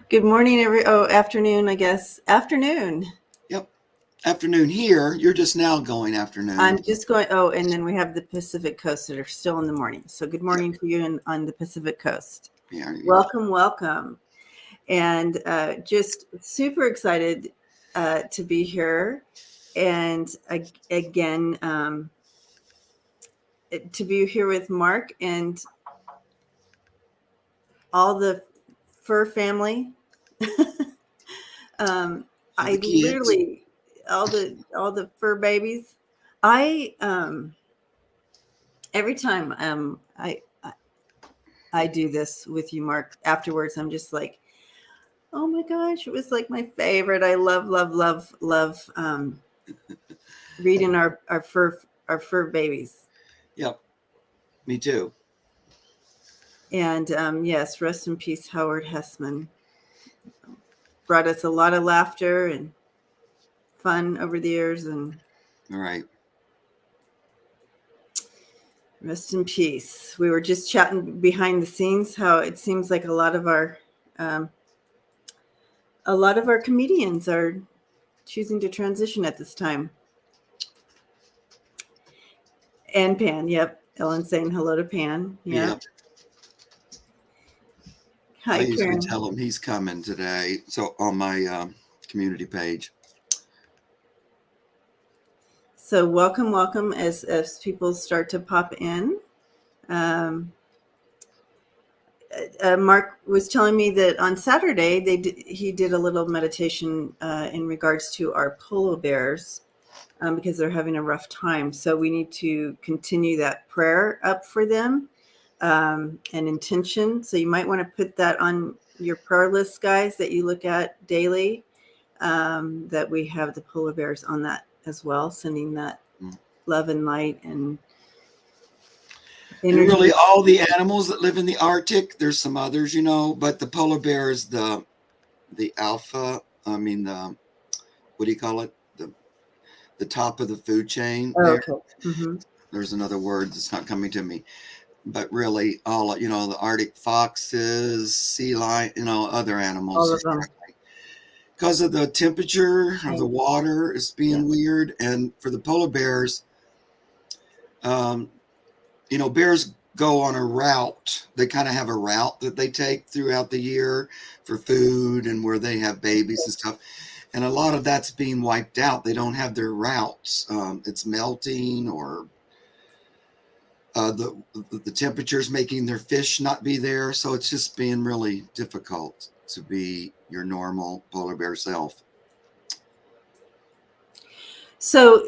Good morning, afternoon, I guess. Afternoon. Yep. Afternoon here. You're just now going afternoon. I'm just going, and then we have the Pacific Coast that are still in the morning. So good morning to you on the Pacific Coast. Yeah. Welcome. And just super excited to be here. And again, to be here with Mark and all the fur family. I literally all the fur babies. I every time I do this with you, Mark, afterwards I'm just like, oh my gosh, it was like my favorite. I love reading our fur babies. Yep. Me too. And yes, rest in peace, Howard Hessman. Brought us a lot of laughter and fun over the years, and all right. Rest in peace. We were just chatting behind the scenes how it seems like a lot of our comedians are choosing to transition at this time. And Pan, yep. Ellen saying hello to Pan. Yep. Hi, I usually Karen. tell him he's coming today. So on my community page. So welcome as people start to pop in. Mark was telling me that on Saturday he did a little meditation in regards to our polo bears because they're having a rough time. So we need to continue that prayer up for them and intention. So you might want to put that on your prayer list, guys, that you look at daily, that we have the polar bears on that as well, sending that love and light and energy. And really all the animals that live in the Arctic, there's some others, but the polar bear is the alpha. I mean, what do you call it? The top of the food chain. Oh, okay. Mm-hmm. There's another word that's not coming to me. But really, all the Arctic foxes, sea lion, other animals. All of them. Because of the temperature of the water is being weird, and for the polar bears, bears go on a route. They kind of have a route that they take throughout the year for food and where they have babies and stuff. And a lot of that's being wiped out. They don't have their routes. It's melting, or the temperature's making their fish not be there. So it's just being really difficult to be your normal polar bear self. So,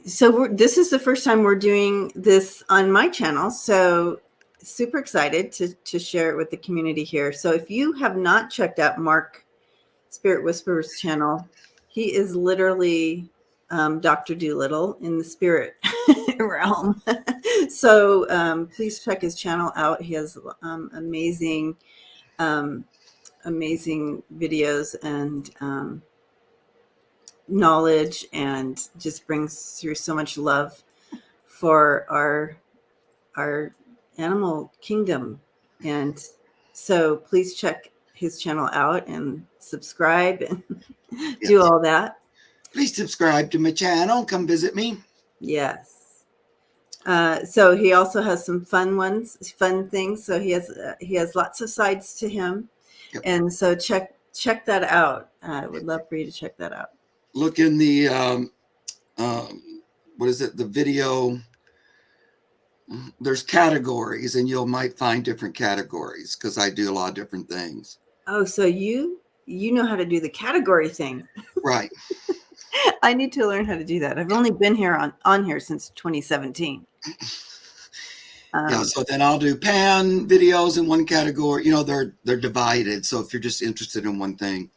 this is the first time we're doing this on my channel. So super excited to share it with the community here. So if you have not checked out Mark Spirit Whisperer's channel, he is literally Dr. Doolittle in the spirit realm. So please check his channel out. He has amazing videos and knowledge, and just brings through so much love for our animal kingdom. And so please check his channel out and subscribe and do all that. Please subscribe to my channel. Come visit me. Yes. So he also has some fun things. So he has lots of sides to him. Yep. And so check that out. I would love for you to check that out. Look in the what is it? The video. There's categories, and you might find different categories because I do a lot of different things. Oh, so you know how to do the category thing, right? I need to learn how to do that. I've only been here on here since 2017. Yeah, so then I'll do pan videos in one category. They're divided. So if you're just interested in one thing,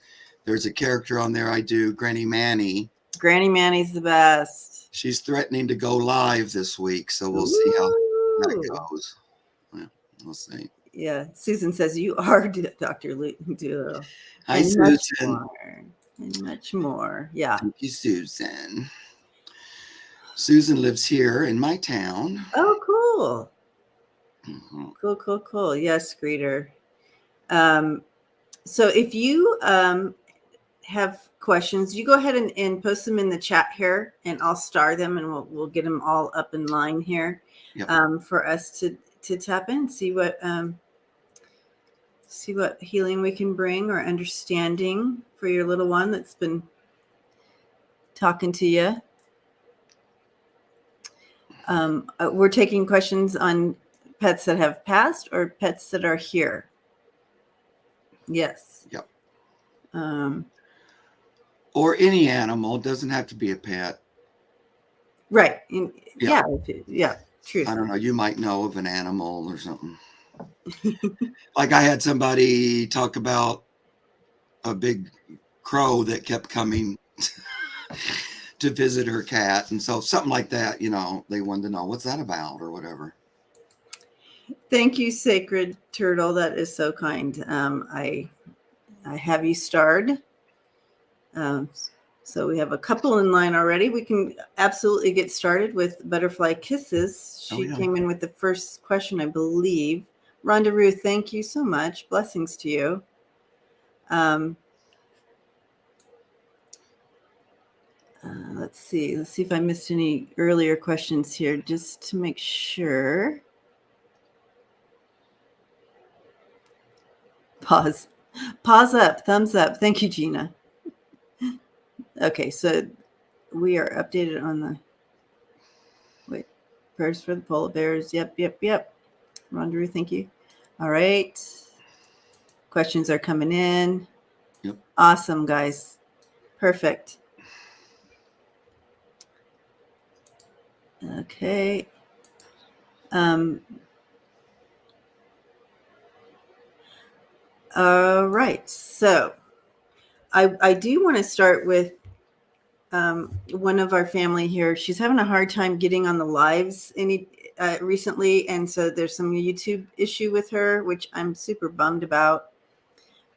there's a character on there I do, Granny Manny. Granny Manny's the best. She's threatening to go live this week, so we'll see how that goes. Yeah, we'll see. Yeah, Susan says you are Dr. Doolittle. Hi, Susan. And much more. Yeah. Thank you, Susan. Susan lives here in my town. Oh, cool. Mm-hmm. Cool. Yes, Greeter. So if you have questions, you go ahead and post them in the chat here, and I'll star them, and we'll get them all up in line here. Yep. For us to tap in, see what healing we can bring or understanding for your little one that's been talking to you. We're taking questions on pets that have passed or pets that are here. Yes. Yep. Or any animal. It doesn't have to be a pet. Right. Yeah. Yeah. True. I don't know. You might know of an animal or something. Like I had somebody talk about a big crow that kept coming to visit her cat. And so something like that, they wanted to know what's that about or whatever. Thank you, Sacred Turtle. That is so kind. I have you starred. So we have a couple in line already. We can absolutely get started with Butterfly Kisses. She came in with the first question, I believe. Rhonda Ruth, thank you so much. Blessings to you. Let's see if I missed any earlier questions here, just to make sure. Pause up, thumbs up. Thank you, Gina. Okay, so we are updated on the prayers for the polar bears. Yep. Rhonda Ruth, thank you. All right. Questions are coming in. Yep. Awesome, guys. Perfect. Okay. All right. So I do want to start with one of our family here. She's having a hard time getting on the lives recently, and so there's some YouTube issue with her, which I'm super bummed about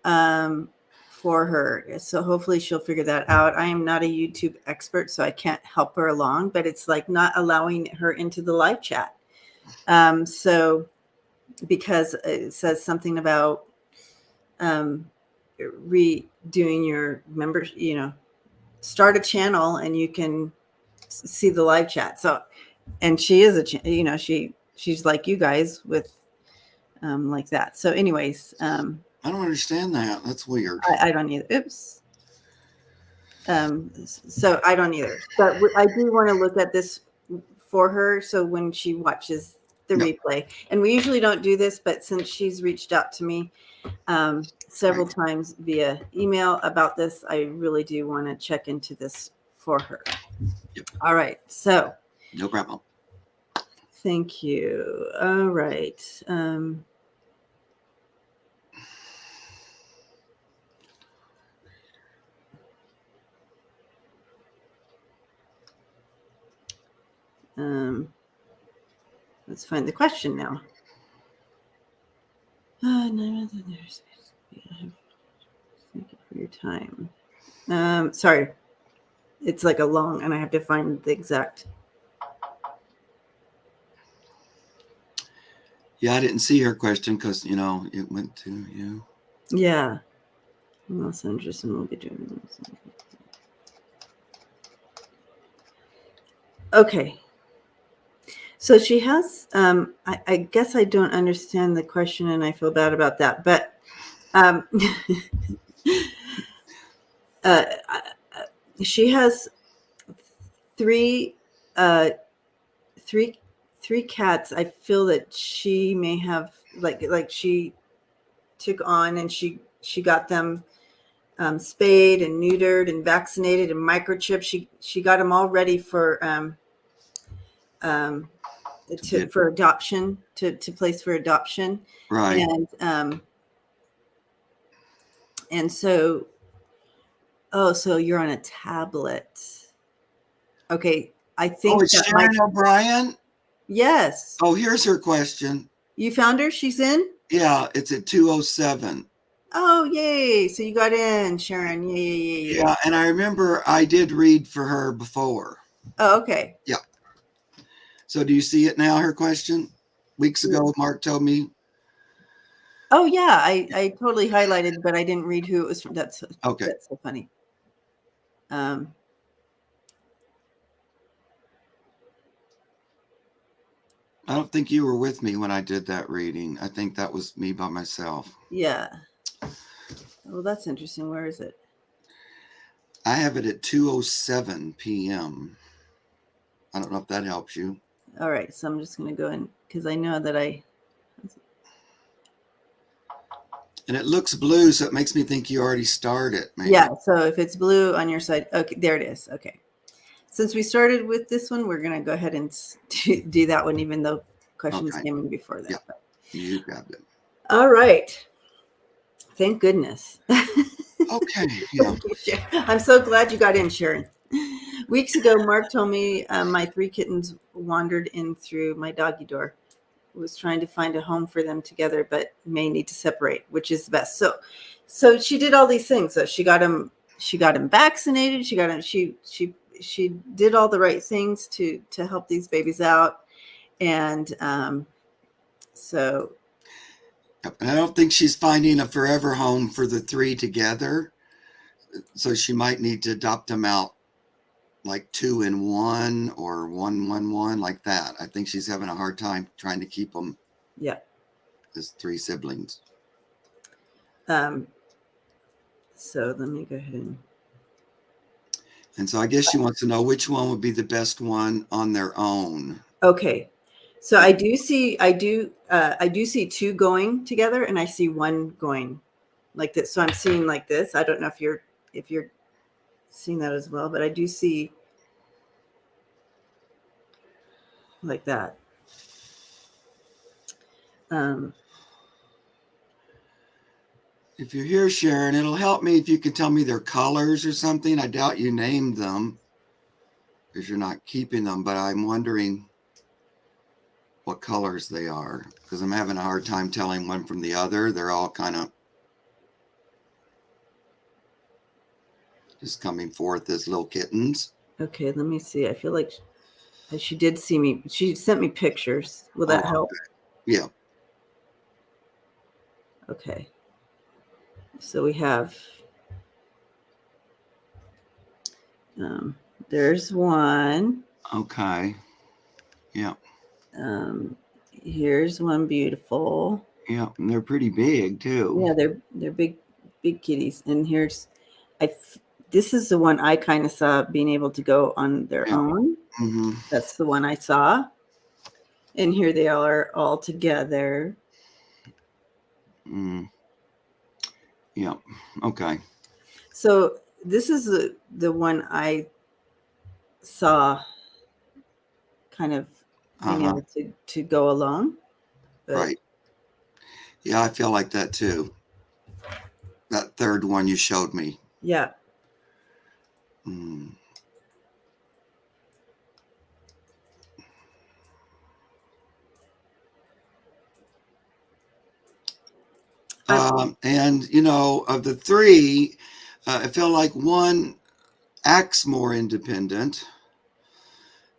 for her. So hopefully she'll figure that out. I am not a YouTube expert, so I can't help her along, but it's like not allowing her into the live chat. So because it says something about redoing your members, start a channel and you can see the live chat. So, and she is she's like you guys with like that. So anyways, I don't understand that. That's weird. I don't either. Oops. So I don't either, but I do want to look at this for her. So when she watches the replay, and we usually don't do this, but since she's reached out to me several times via email about this, I really do want to check into this for her. Yep. All right. So no problem. Thank you. All right. Let's find the question now. Thank you for your time. Sorry. It's like a long, and I have to find the exact. Yeah, I didn't see her question because, it went to you. Yeah. Los Angeles, and we'll be doing this. Okay. So she has, I guess I don't understand the question and I feel bad about that, but she has three cats. I feel that she may have like she took on, and she got them spayed and neutered and vaccinated and microchipped. She got them all ready for for adoption, to place for adoption. Right. And so, so you're on a tablet. Okay. I think it's Sharon O'Brien? Yes. Oh, here's her question. You found her? She's in? Yeah, it's at 2:07. Oh, yay. So you got in, Sharon. Yay. Yeah, and I remember I did read for her before. Oh, okay. Yeah. So do you see it now, her question? Weeks ago, Mark told me. Oh yeah, I totally highlighted, but I didn't read who it was from. That's Okay. so funny. Um, I don't think you were with me when I did that reading. I think that was me by myself. yeah. Well, that's interesting. Where is it? I have it at 2:07 p.m. I don't know if that helps you. All right, so I'm just going to go in because I know that I. And it looks blue, so it makes me think you already started, maybe. Yeah, so if it's blue on your side, okay, there it is. Okay. Since we started with this one, we're going to go ahead and do that one, even though questions Okay. came in before that. Yeah, you got it. All right. Thank goodness. Okay, yeah. I'm so glad you got in, Sharon. Weeks ago, Mark told me my 3 kittens wandered in through my doggy door. Was trying to find a home for them together, but may need to separate, which is the best. So she did all these things. So she got him vaccinated. She got him. She did all the right things to help these babies out, and so. And I don't think she's finding a forever home for the 3 together. So she might need to adopt them out like 2 in 1 or 1, 1, 1, like that. I think she's having a hard time trying to keep them. Yeah. As 3 siblings. So let me go ahead and so I guess she wants to know which one would be the best one on their own. Okay. So I do see 2 going together, and I see 1 going like this. So I'm seeing like this. I don't know if you're seeing that as well, but I do see like that. If you're here, Sharon, it'll help me if you can tell me their colors or something. I doubt you named them because you're not keeping them, but I'm wondering what colors they are because I'm having a hard time telling one from the other. They're all kind of just coming forth as little kittens. Okay, let me see. I feel like she did see me. She sent me pictures. Will that help? Yeah. Okay. So we have there's 1. Okay. Yeah. Here's 1 beautiful. Yeah, and they're pretty big too. Yeah, they're big kitties. And here's this is the one I kind of saw being able to go on their own. Mm-hmm. That's the one I saw. And here they are all together. Mm. Yeah. Okay. So this is the one I saw kind of being able to go alone. But, right. Yeah, I feel like that too. That third one you showed me. Yeah. Mm. And, of the 3, I feel like 1 acts more independent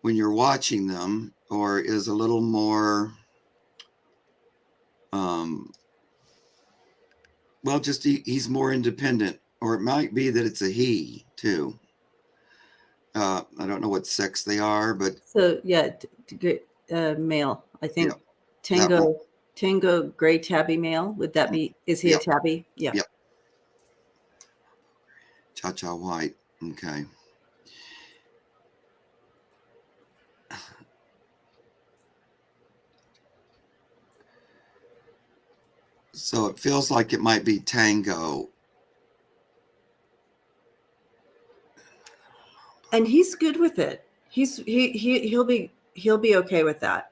when you're watching them or is a little more, just he's more independent. Or it might be that it's a he, too. I don't know what sex they are, but... So, yeah, male. I think yeah, Tango gray tabby male. Would that be, is he a tabby? Yeah. Yep. Cha-cha white. Okay. So it feels like it might be Tango. And he's good with it. He'll be okay with that.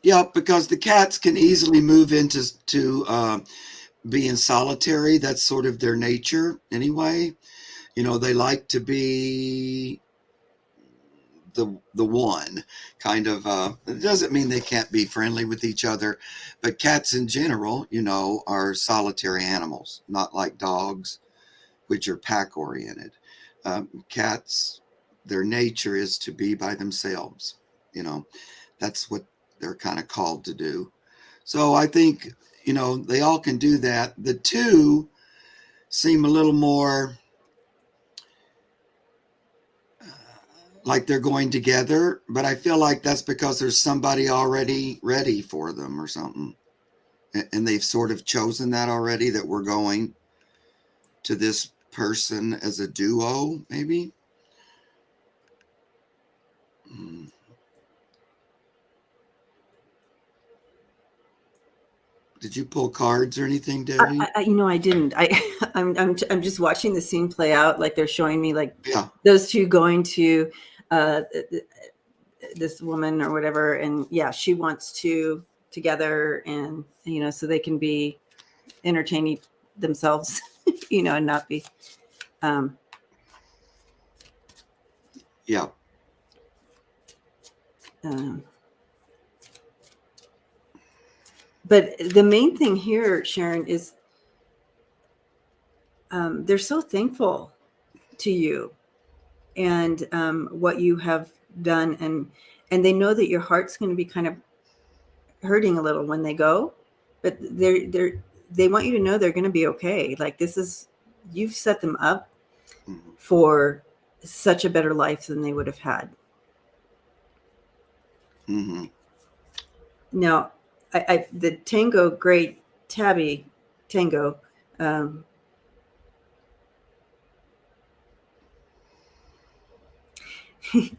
Yeah, because the cats can easily move into being solitary. That's sort of their nature anyway. They like to be the one kind of. It doesn't mean they can't be friendly with each other, but cats in general, are solitary animals, not like dogs, which are pack oriented. Cats, their nature is to be by themselves. That's what they're kind of called to do. So I think, they all can do that. The two seem a little more like they're going together, but I feel like that's because there's somebody already ready for them or something. And they've sort of chosen that already, that we're going to this person as a duo, maybe. Did you pull cards or anything, Debbie? I didn't. I'm just watching the scene play out. Like they're showing me like those two going to this woman or whatever, and she wants to together, and so they can be entertaining themselves, and not be. But the main thing here, Sharon, is they're so thankful to you and what you have done, and they know that your heart's going to be kind of hurting a little when they go, but they want you to know they're going to be okay. Like you've set them up for such a better life than they would have had. Mm-hmm. Now, the Tango, great Tabby Tango.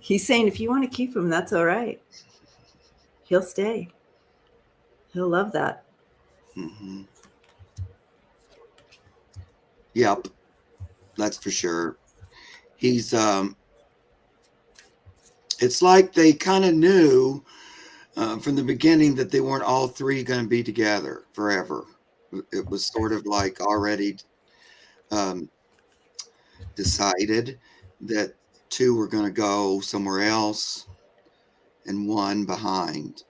He's saying if you want to keep him, that's all right. He'll stay. He'll love that. Mm-hmm. Yep, that's for sure. He's it's like they kind of knew from the beginning that they weren't all three going to be together forever. It was sort of like already decided that two were going to go somewhere else and one behind.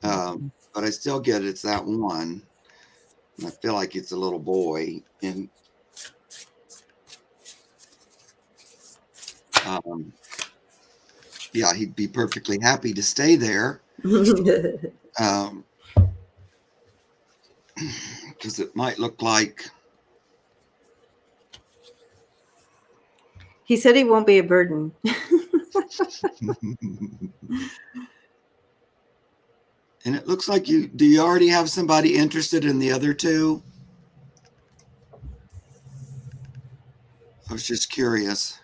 But I still get it's that one. And I feel like it's a little boy. And he'd be perfectly happy to stay there. Because it might look like... He said he won't be a burden. And it looks like do you already have somebody interested in the other two? I was just curious.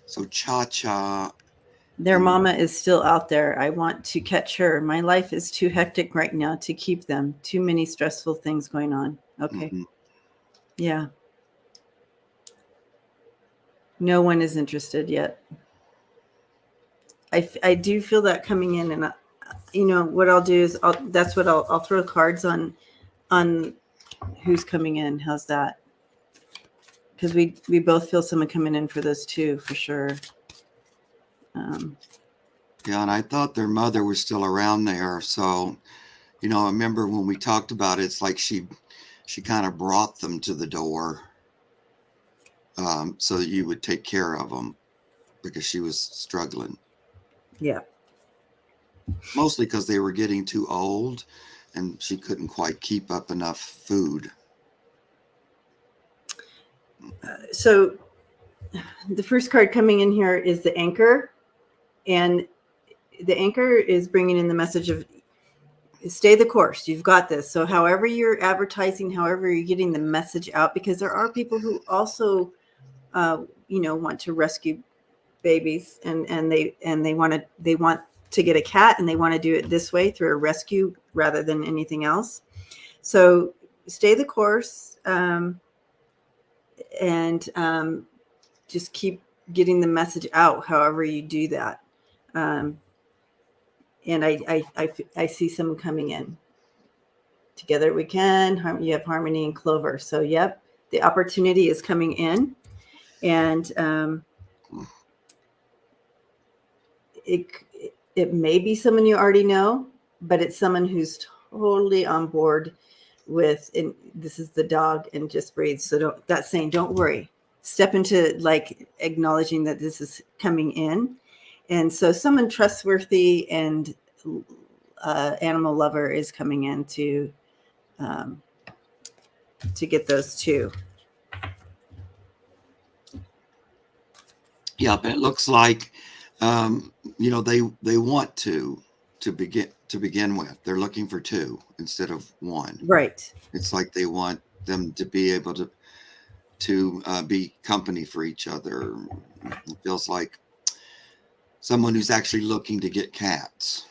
So Cha-Cha. Their mama is still out there. I want to catch her. My life is too hectic right now to keep them. Too many stressful things going on. Okay. Mm-hmm. Yeah. No one is interested yet. I do feel that coming in, and what I'll do is I'll throw cards on who's coming in. How's that? Because we both feel someone coming in for those two for sure. And I thought their mother was still around there. So, I remember when we talked about it, it's like she kind of brought them to the door so that you would take care of them because she was struggling. Yeah. Mostly because they were getting too old and she couldn't quite keep up enough food. So the first card coming in here is the Anchor. And the Anchor is bringing in the message of stay the course. You've got this. So however you're advertising, however you're getting the message out, because there are people who also, want to rescue babies and they want to get a cat and they want to do it this way through a rescue rather than anything else. So stay the course and just keep getting the message out. However you do that. And I see someone coming in. Together we can. You have Harmony and Clover. So, yep, the opportunity is coming in. And it may be someone you already know, but it's someone who's totally on board with, and this is the dog and just breathes. So that's saying, don't worry. step into like acknowledging that this is coming in. And so someone trustworthy and animal lover is coming in to get those two. Yeah, but it looks like, they want to begin with. They're looking for two instead of one. Right. It's like they want them to be able to be company for each other. It feels like someone who's actually looking to get cats,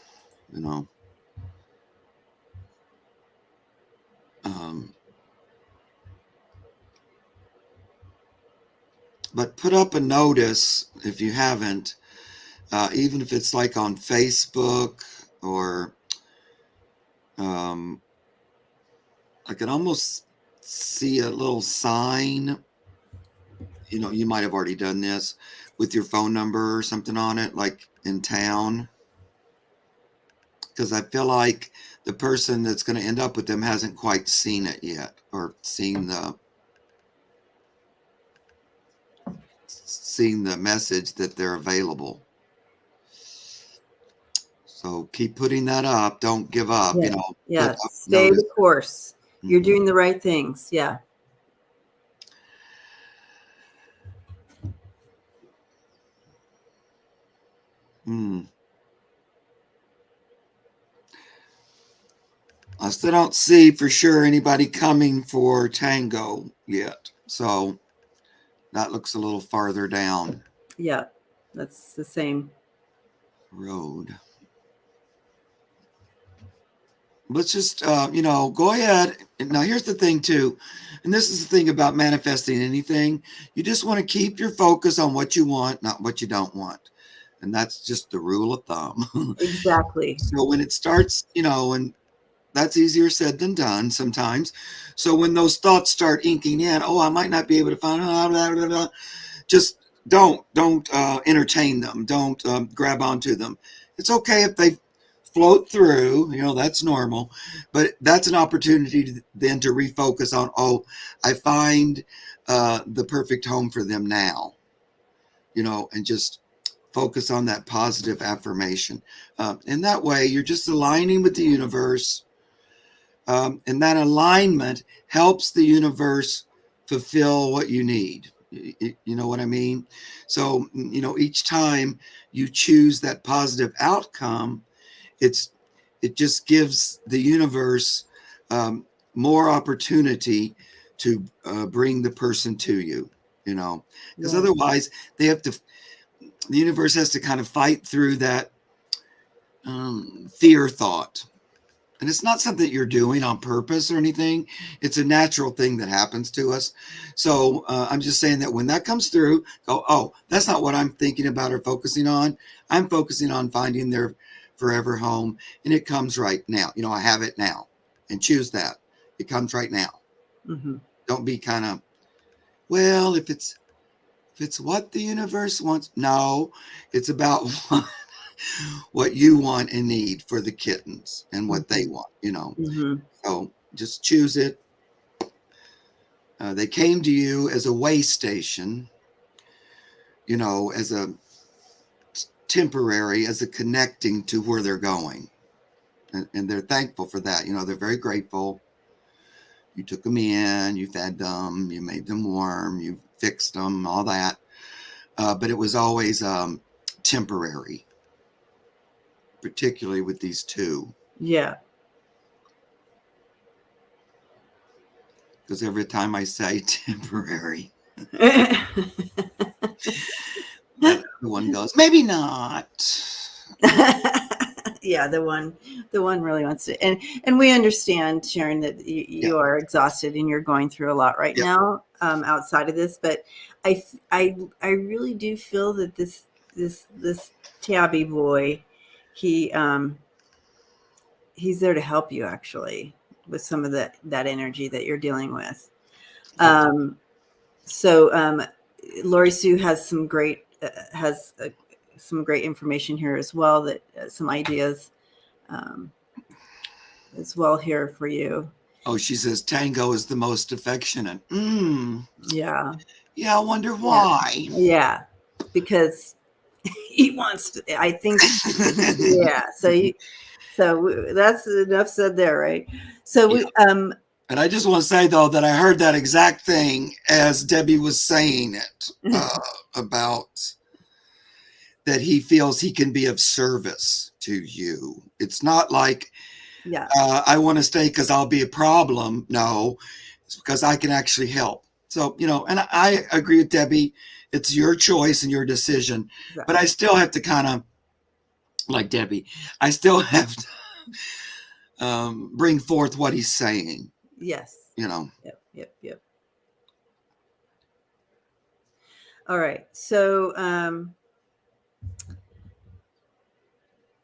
But put up a notice if you haven't, even if it's like on Facebook or I can almost see a little sign. You might have already done this with your phone number or something on it, like in town. Because I feel like the person that's going to end up with them hasn't quite seen it yet, or seen the message that they're available. So keep putting that up. Don't give up. Yeah. Stay the course. You're doing the right things. Yeah. I still don't see for sure anybody coming for Tango yet. So that looks a little farther down. Yeah, that's the same road. Let's just, go ahead. Now, here's the thing, too. And this is the thing about manifesting anything. You just want to keep your focus on what you want, not what you don't want. And that's just the rule of thumb. Exactly. So when it starts, and that's easier said than done sometimes. So when those thoughts start inking in, I might not be able to find, blah, blah, blah, blah, just don't entertain them. Don't grab onto them. It's okay if they float through, that's normal, but that's an opportunity then to refocus on, I find the perfect home for them now, and just focus on that positive affirmation. And that way you're just aligning with the universe. And that alignment helps the universe fulfill what you need. You know what I mean? So, each time you choose that positive outcome, it just gives the universe more opportunity to bring the person to you, because otherwise the universe has to kind of fight through that fear thought. And it's not something that you're doing on purpose or anything. It's a natural thing that happens to us. So I'm just saying that when that comes through, go, that's not what I'm thinking about or focusing on. I'm focusing on finding their forever home. And it comes right now. I have it now. And choose that. It comes right now. Mm-hmm. Don't be kind of, well, if it's what the universe wants. No, it's about what you want and need for the kittens and what they want, Mm-hmm. So just choose it. They came to you as a way station, as a temporary, as a connecting to where they're going. And they're thankful for that. They're very grateful. You took them in, you fed them, you made them warm, you fixed them, all that. But it was always temporary, particularly with these two. Yeah. Because every time I say temporary, that one goes, maybe not. Yeah, the one really wants to, and we understand, Sharon, that you are exhausted and you're going through a lot right now outside of this. But I really do feel that this tabby boy, he's there to help you actually with some of that energy that you're dealing with. So Lori Sue has some great information here as well, that some ideas as well here for you. Oh, she says Tango is the most affectionate. Yeah. Yeah, I wonder why. Yeah, because he wants to. I think. Yeah. So that's enough said there, right? So Yeah. we And I just want to say, though, that I heard that exact thing as Debbie was saying it about that he feels he can be of service to you. It's not like yeah, I want to stay because I'll be a problem. No, it's because I can actually help. So, and I agree with Debbie. It's your choice and your decision. But I exactly. still have to kind of, like Debbie, I still have to bring forth what he's saying, Yes. you know. Yep. All right. So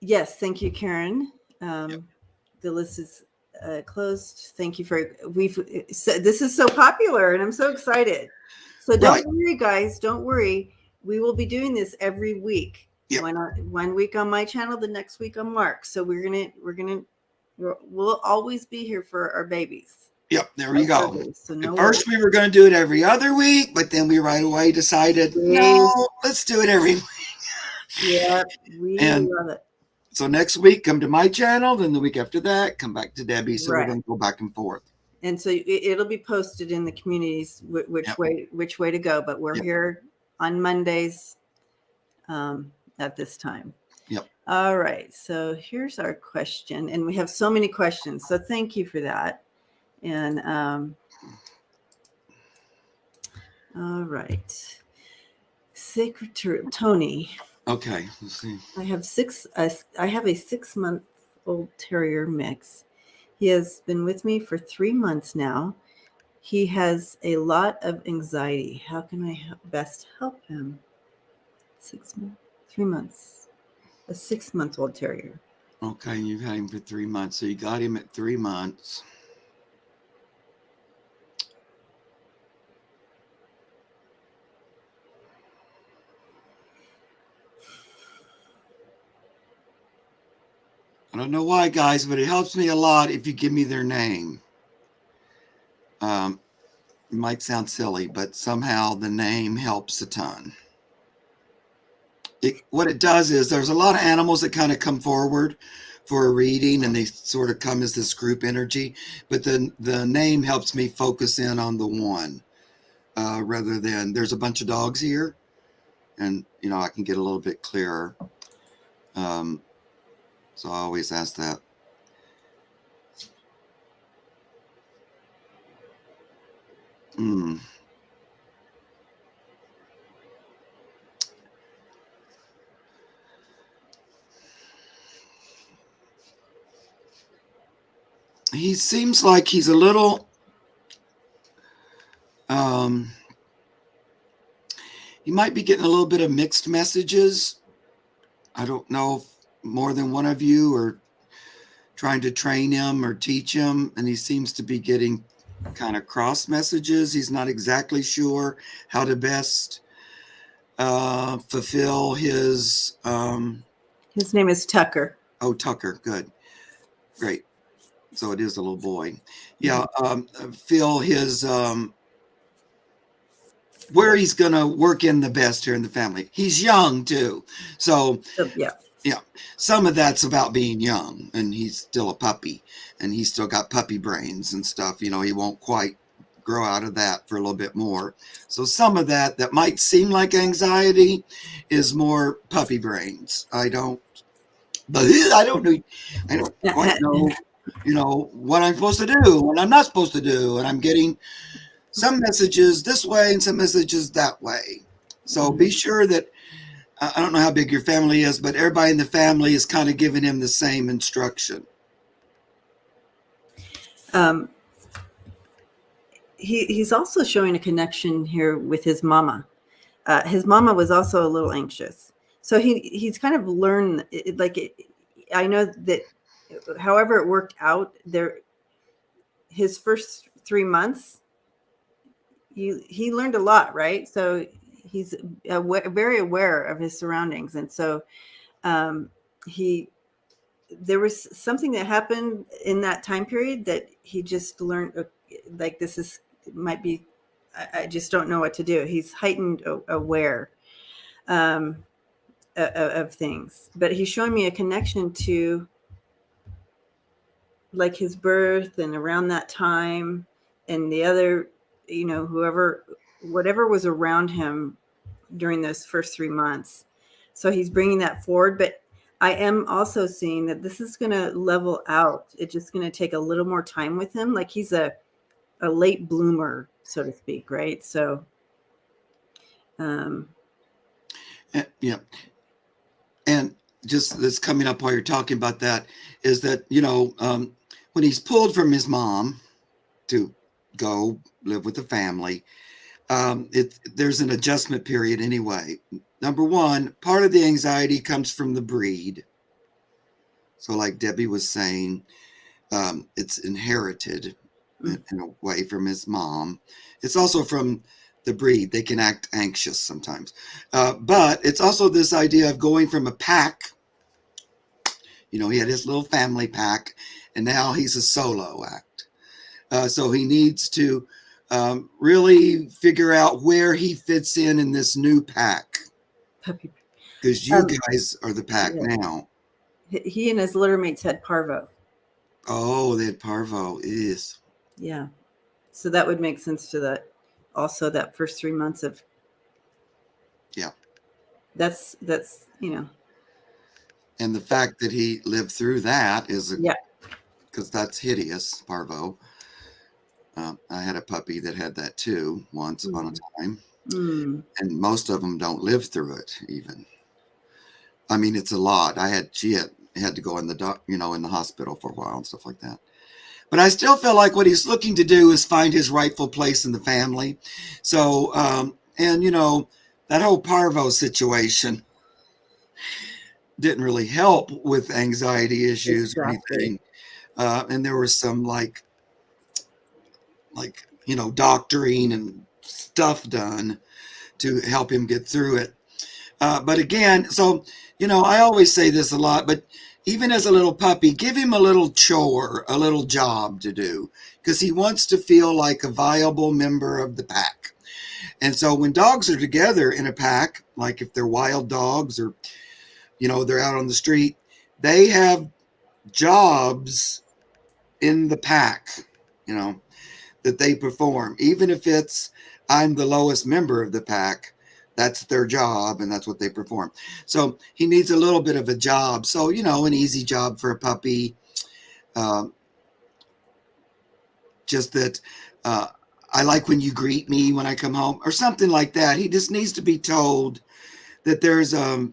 yes, thank you, Karen. Yep. The list is closed. Thank you for this is so popular, and I'm so excited. So Right. don't worry, guys. Don't worry. We will be doing this every week. Yep. One week on my channel, the next week on Mark's. So we'll always be here for our babies. Yep. There you go. So At no worries. first, we were going to do it every other week, but then we right away decided, no, let's do it every week. Yeah, we And love it. so next week, come to my channel. Then the week after that, come back to Debbie. So we're Right. going to go back and forth. And so it'll be posted in the communities which way to go. But we're here on Mondays at this time. Yep. All right. So here's our question, and we have so many questions. So thank you for that. And all right, Sacred Tony. Okay. Let's see. I have a 6-month-old terrier mix. He has been with me for 3 months now. He has a lot of anxiety. How can I best help him? 3 months. A 6-month-old terrier. Okay. You've had him for 3 months. So you got him at 3 months. I don't know why, guys, but it helps me a lot if you give me their name. It might sound silly, but somehow the name helps a ton. What it does is there's a lot of animals that kind of come forward for a reading and they sort of come as this group energy, but then the name helps me focus in on the one rather than there's a bunch of dogs here and I can get a little bit clearer. So I always ask that. He seems like he's a little he might be getting a little bit of mixed messages. I don't know if more than one of you are trying to train him or teach him, and he seems to be getting kind of cross messages. He's not exactly sure how to best fulfill his His name is Tucker. Oh, Tucker. Good. Great. So it is a little boy. Yeah. Feel his where he's going to work in the best here in the family. He's young too. So yeah. Some of that's about being young, and he's still a puppy, and he's still got puppy brains and stuff. He won't quite grow out of that for a little bit more. So some of that might seem like anxiety is more puppy brains. I don't quite know, what I'm supposed to do, what I'm not supposed to do, and I'm getting some messages this way and some messages that way. So be sure that I don't know how big your family is, but everybody in the family is kind of giving him the same instruction. He's also showing a connection here with his mama. His mama was also a little anxious. So he's kind of learned, I know that however it worked out there, his first 3 months, he learned a lot, right? So he's very aware of his surroundings. And so there was something that happened in that time period that he just learned, like this might be I just don't know what to do. He's heightened aware um, of things, but he's showing me a connection to like his birth and around that time, and the other, whatever was around him during those first 3 months. So he's bringing that forward, but I am also seeing that this is going to level out. It's just going to take a little more time with him. Like he's a late bloomer, so to speak, right? So, Yeah. And just that's coming up while you're talking about that is that, when he's pulled from his mom to go live with the family, there's an adjustment period anyway. Number one, part of the anxiety comes from the breed. So like Debbie was saying, it's inherited in a way from his mom. It's also from the breed. They can act anxious sometimes. But it's also this idea of going from a pack. He had his little family pack, and now he's a solo act. So he needs to really figure out where he fits in this new pack. puppy. Because you guys are the pack now. He and his litter mates had parvo. Oh, they had parvo. Is. Yeah. So that would make sense to that. Also, that first 3 months of. Yeah. That's. And the fact that he lived through that is Yeah. Because that's hideous, parvo. I had a puppy that had that too once upon a time. And most of them don't live through it even. I mean, it's a lot. She had to go in the hospital for a while and stuff like that. But I still feel like what he's looking to do is find his rightful place in the family. So, that whole parvo situation didn't really help with anxiety issues or anything. And there was some like doctoring and stuff done to help him get through it. But again, so, I always say this a lot, but even as a little puppy, give him a little chore, a little job to do, because he wants to feel like a viable member of the pack. And so when dogs are together in a pack, like if they're wild dogs or, they're out on the street, they have jobs in the pack, that they perform. Even if it's, I'm the lowest member of the pack, that's their job and that's what they perform. So he needs a little bit of a job. So, an easy job for a puppy. Just that I like when you greet me when I come home or something like that. He just needs to be told that there's a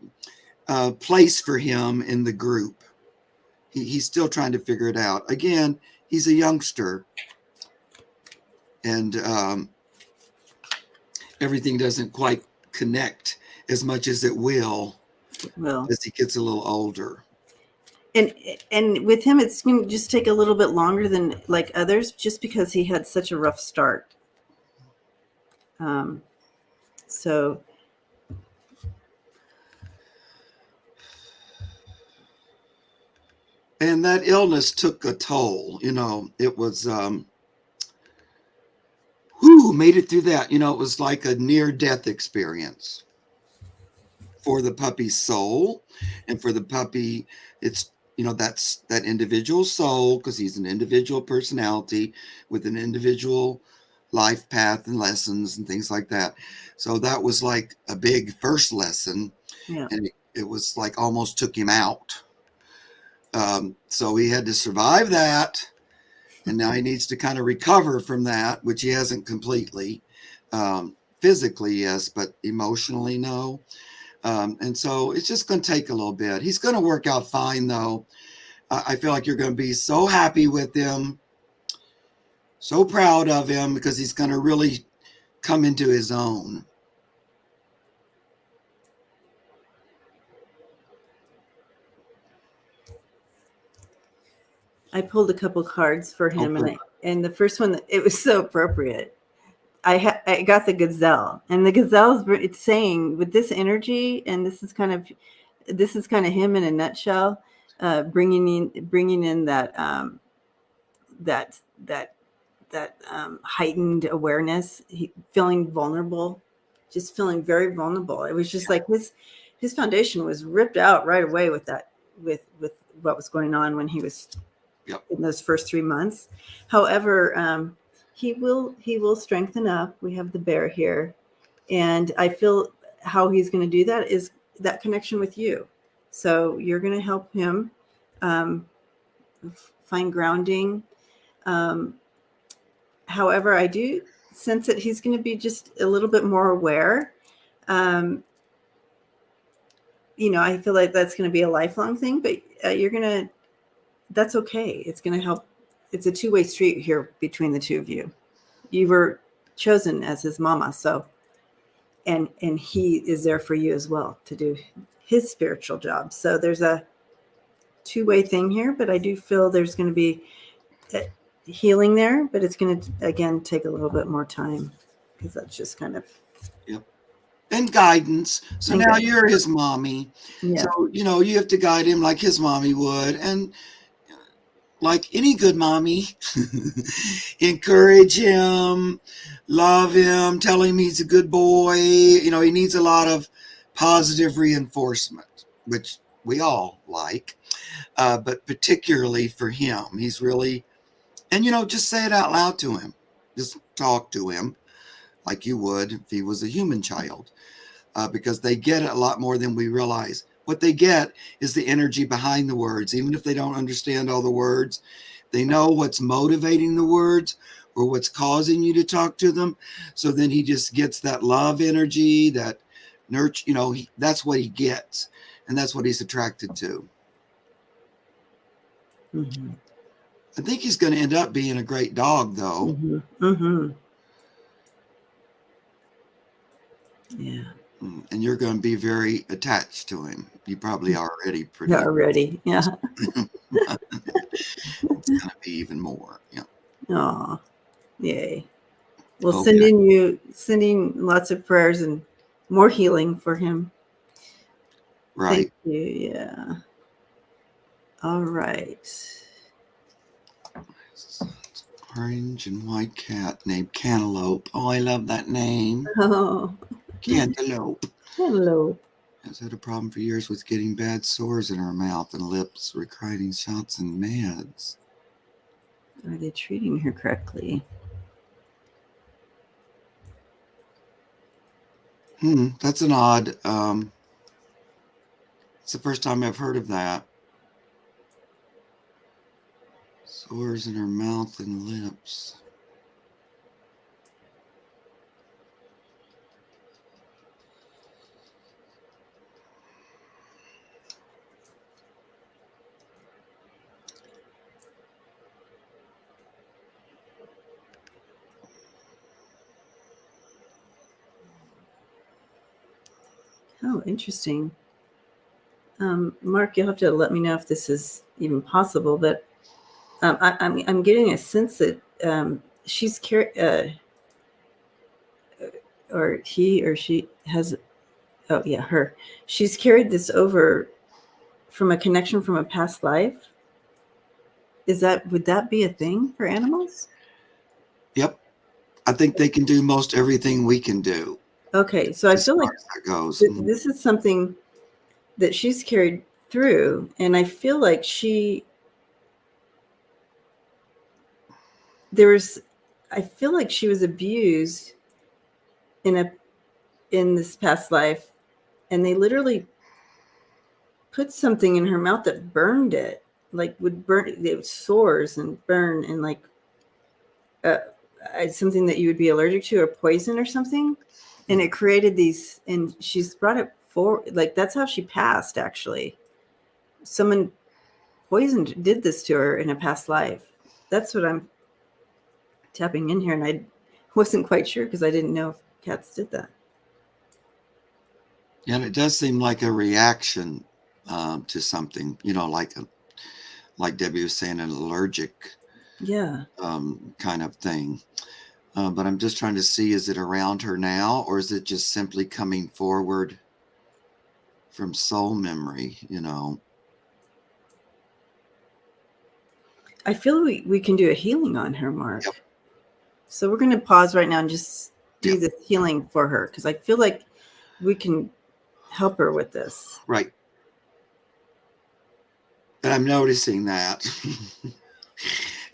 place for him in the group. He's still trying to figure it out. Again, he's a youngster. And everything doesn't quite connect as much as it will as he gets a little older. And with him, it's going to just take a little bit longer than like others, just because he had such a rough start. So. And that illness took a toll. It was, made it through that. It was like a near-death experience for the puppy's soul, and for the puppy, it's, that's that individual soul, because he's an individual personality with an individual life path and lessons and things like that. So that was like a big first lesson, and it was like almost took him out. So he had to survive that, and now he needs to kind of recover from that, which he hasn't completely. Physically, yes, but emotionally, no. And so it's just going to take a little bit. He's going to work out fine, though. I feel like you're going to be so happy with him, so proud of him, because he's going to really come into his own. I pulled a couple cards for him, and the first one, it was so appropriate. I got the gazelle, and the gazelle it's saying with this energy, and this is kind of him in a nutshell, bringing in that heightened awareness, feeling vulnerable, just feeling very vulnerable. It was just like his foundation was ripped out right away with that, with what was going on when he was in those first 3 months. However, he will strengthen up. We have the bear here, and I feel how he's going to do that is that connection with you. So you're going to help him find grounding. However, I do sense that he's going to be just a little bit more aware. I feel like that's going to be a lifelong thing, but that's okay. It's going to help. It's a two-way street here between the two of you. You were chosen as his mama, so, and he is there for you as well to do his spiritual job. So there's a two-way thing here, but I do feel there's going to be healing there, but it's going to, again, take a little bit more time because that's just kind of. And guidance. So now you're his mommy. Yeah. So, you have to guide him like his mommy would. And like any good mommy, encourage him, love him, tell him he's a good boy. He needs a lot of positive reinforcement, which we all like. But particularly for him, he's really, and just say it out loud to him. Just talk to him like you would if he was a human child. Because they get it a lot more than we realize. What they get is the energy behind the words. Even if they don't understand all the words, they know what's motivating the words or what's causing you to talk to them. So then he just gets that love energy, that nurture, that's what he gets. And that's what he's attracted to. Mm-hmm. I think he's going to end up being a great dog, though. Mm-hmm. Mm-hmm. Yeah. And you're going to be very attached to him. You probably already pretty. Already, yeah. It's going to be even more. Yeah. Oh, yay! Well, sending lots of prayers and more healing for him. Right. Thank you. Yeah. All right. Orange and white cat named Cantaloupe. Oh, I love that name. Oh. Cantaloupe. Hello. Has had a problem for years with getting bad sores in her mouth and lips, requiring shots and meds. Are they treating her correctly? That's an odd. It's the first time I've heard of that. Sores in her mouth and lips. Oh, interesting. Mark, you'll have to let me know if this is even possible, but I'm getting a sense that she's or he or she has, her. She's carried this over from a connection from a past life. Would that be a thing for animals? Yep. I think they can do most everything we can do. Okay, so I feel like that goes. This is something that she's carried through, and I feel like she was abused in this past life, and they literally put something in her mouth that burned it, like would burn it. It sores and burn, and like something that you would be allergic to, or poison or something, and it created these. And she's brought it forward, like that's how she passed. Actually, someone did this to her in a past life. That's what I'm tapping in here, and I wasn't quite sure because I didn't know if cats did that. Yeah, and it does seem like a reaction to something, like Debbie was saying, an allergic kind of thing. But I'm just trying to see, is it around her now, or is it just simply coming forward from soul memory, I feel we can do a healing on her, Mark. Yep. So we're going to pause right now and just do Yeah. this healing for her, because I feel like we can help her with this. Right. And I'm noticing that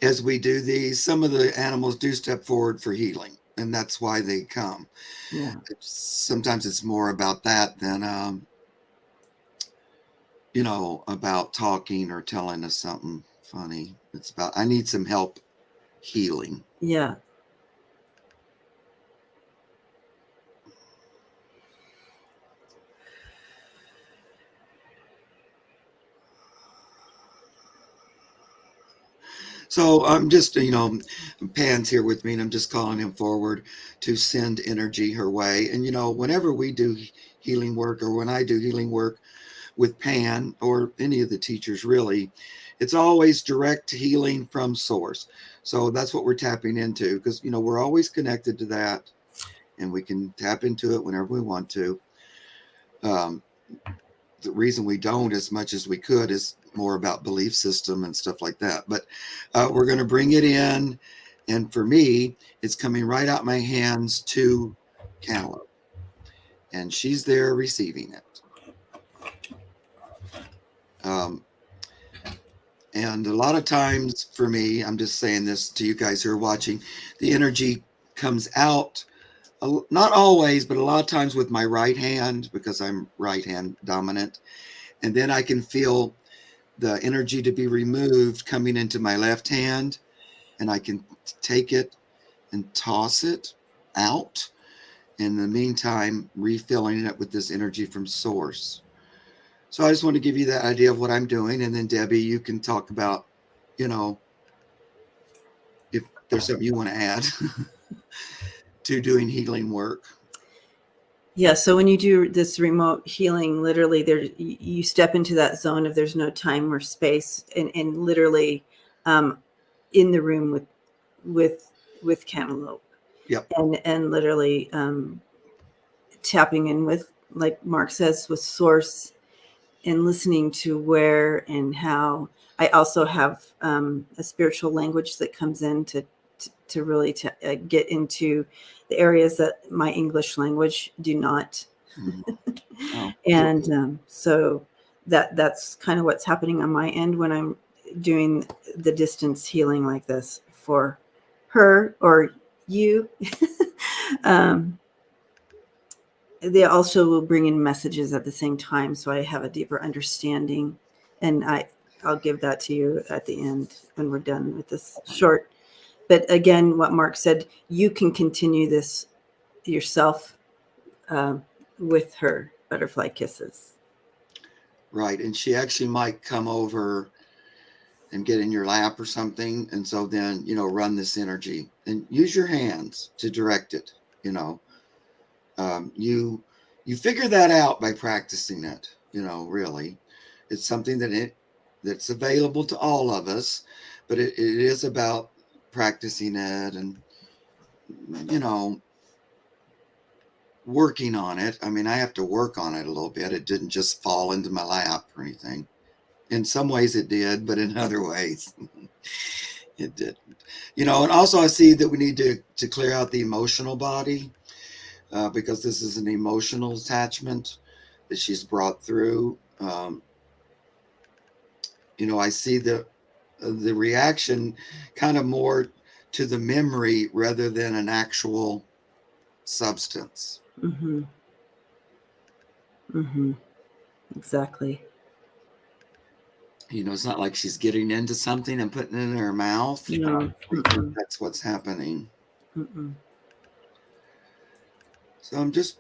as we do these, some of the animals do step forward for healing, and that's why they come. Yeah. Sometimes it's more about that than, about talking or telling us something funny. It's about, I need some help healing. Yeah. So I'm just, Pan's here with me, and I'm just calling him forward to send energy her way. And, whenever we do healing work, or when I do healing work with Pan or any of the teachers, really, it's always direct healing from source. So that's what we're tapping into, because, we're always connected to that, and we can tap into it whenever we want to. The reason we don't as much as we could is more about belief system and stuff like that. But we're going to bring it in. And for me, it's coming right out my hands to Cantaloupe. And she's there receiving it. And a lot of times for me, I'm just saying this to you guys who are watching, the energy comes out, not always, but a lot of times with my right hand, because I'm right hand dominant. And then I can feel the energy to be removed coming into my left hand, and I can take it and toss it out. In the meantime, refilling it with this energy from source. So I just want to give you that idea of what I'm doing. And then Debbie, you can talk about, if there's something you want to add to doing healing work. Yeah. So when you do this remote healing, literally you step into that zone of there's no time or space, and literally in the room with Cantaloupe. Yep. And literally tapping in with, like Mark says, with source, and listening to where and how. I also have a spiritual language that comes in to really get into the areas that my English language do not. Oh, And so that's kind of what's happening on my end when I'm doing the distance healing like this for her or you. They also will bring in messages at the same time, so I have a deeper understanding, and I'll give that to you at the end when we're done with this short. But again, what Mark said, you can continue this yourself with her butterfly kisses. right. And she actually might come over and get in your lap or something. And so then, run this energy and use your hands to direct it. You figure that out by practicing it. Really, it's something that's available to all of us, but it is about practicing it and working on it. I mean, I have to work on it a little bit. It didn't just fall into my lap or anything. In some ways it did, but in other ways it didn't. And also I see that we need to clear out the emotional body, because this is an emotional attachment that she's brought through. I see the reaction kind of more to the memory rather than an actual substance. Mm-hmm. Mm-hmm. Exactly. It's not like she's getting into something and putting it in her mouth. No. I think that's what's happening. Mm-mm. So I'm just,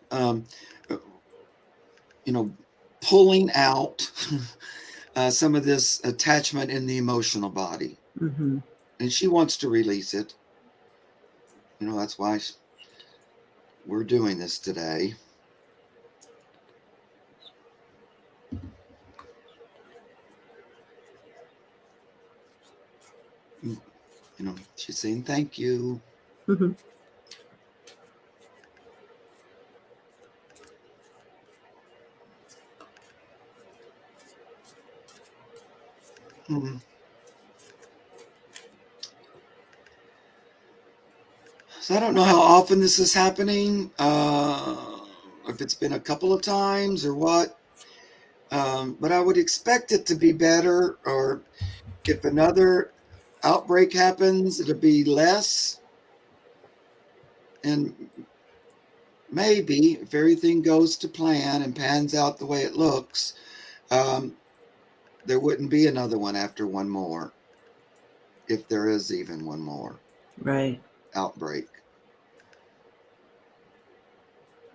pulling out some of this attachment in the emotional body. Mm-hmm. And she wants to release it. That's why we're doing this today. She's saying thank you. Mm-hmm. Hmm. So I don't know how often this is happening, if it's been a couple of times or what. But I would expect it to be better, or if another outbreak happens, it'll be less. And maybe if everything goes to plan and pans out the way it looks, there wouldn't be another one after one more, if there is even one more Right. outbreak.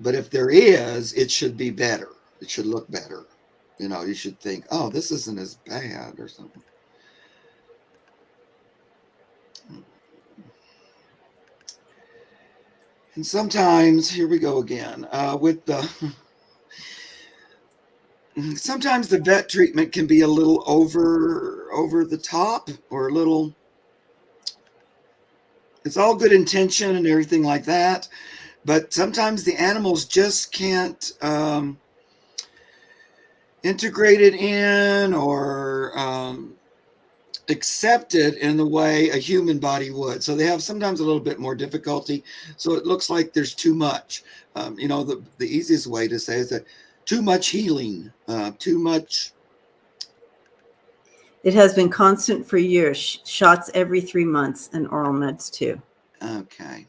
But if there is, it should be better. It should look better. You know, you should think, oh, this isn't as bad or something. And sometimes, here we go again, with the, sometimes the vet treatment can be a little over the top, or a little, it's all good intention and everything like that, but sometimes the animals just can't integrate it in, or accept it in the way a human body would. So they have sometimes a little bit more difficulty. So it looks like there's too much. You know, the easiest way to say is that too much healing, too much. It has been constant for years. Shots every 3 months and oral meds too. Okay.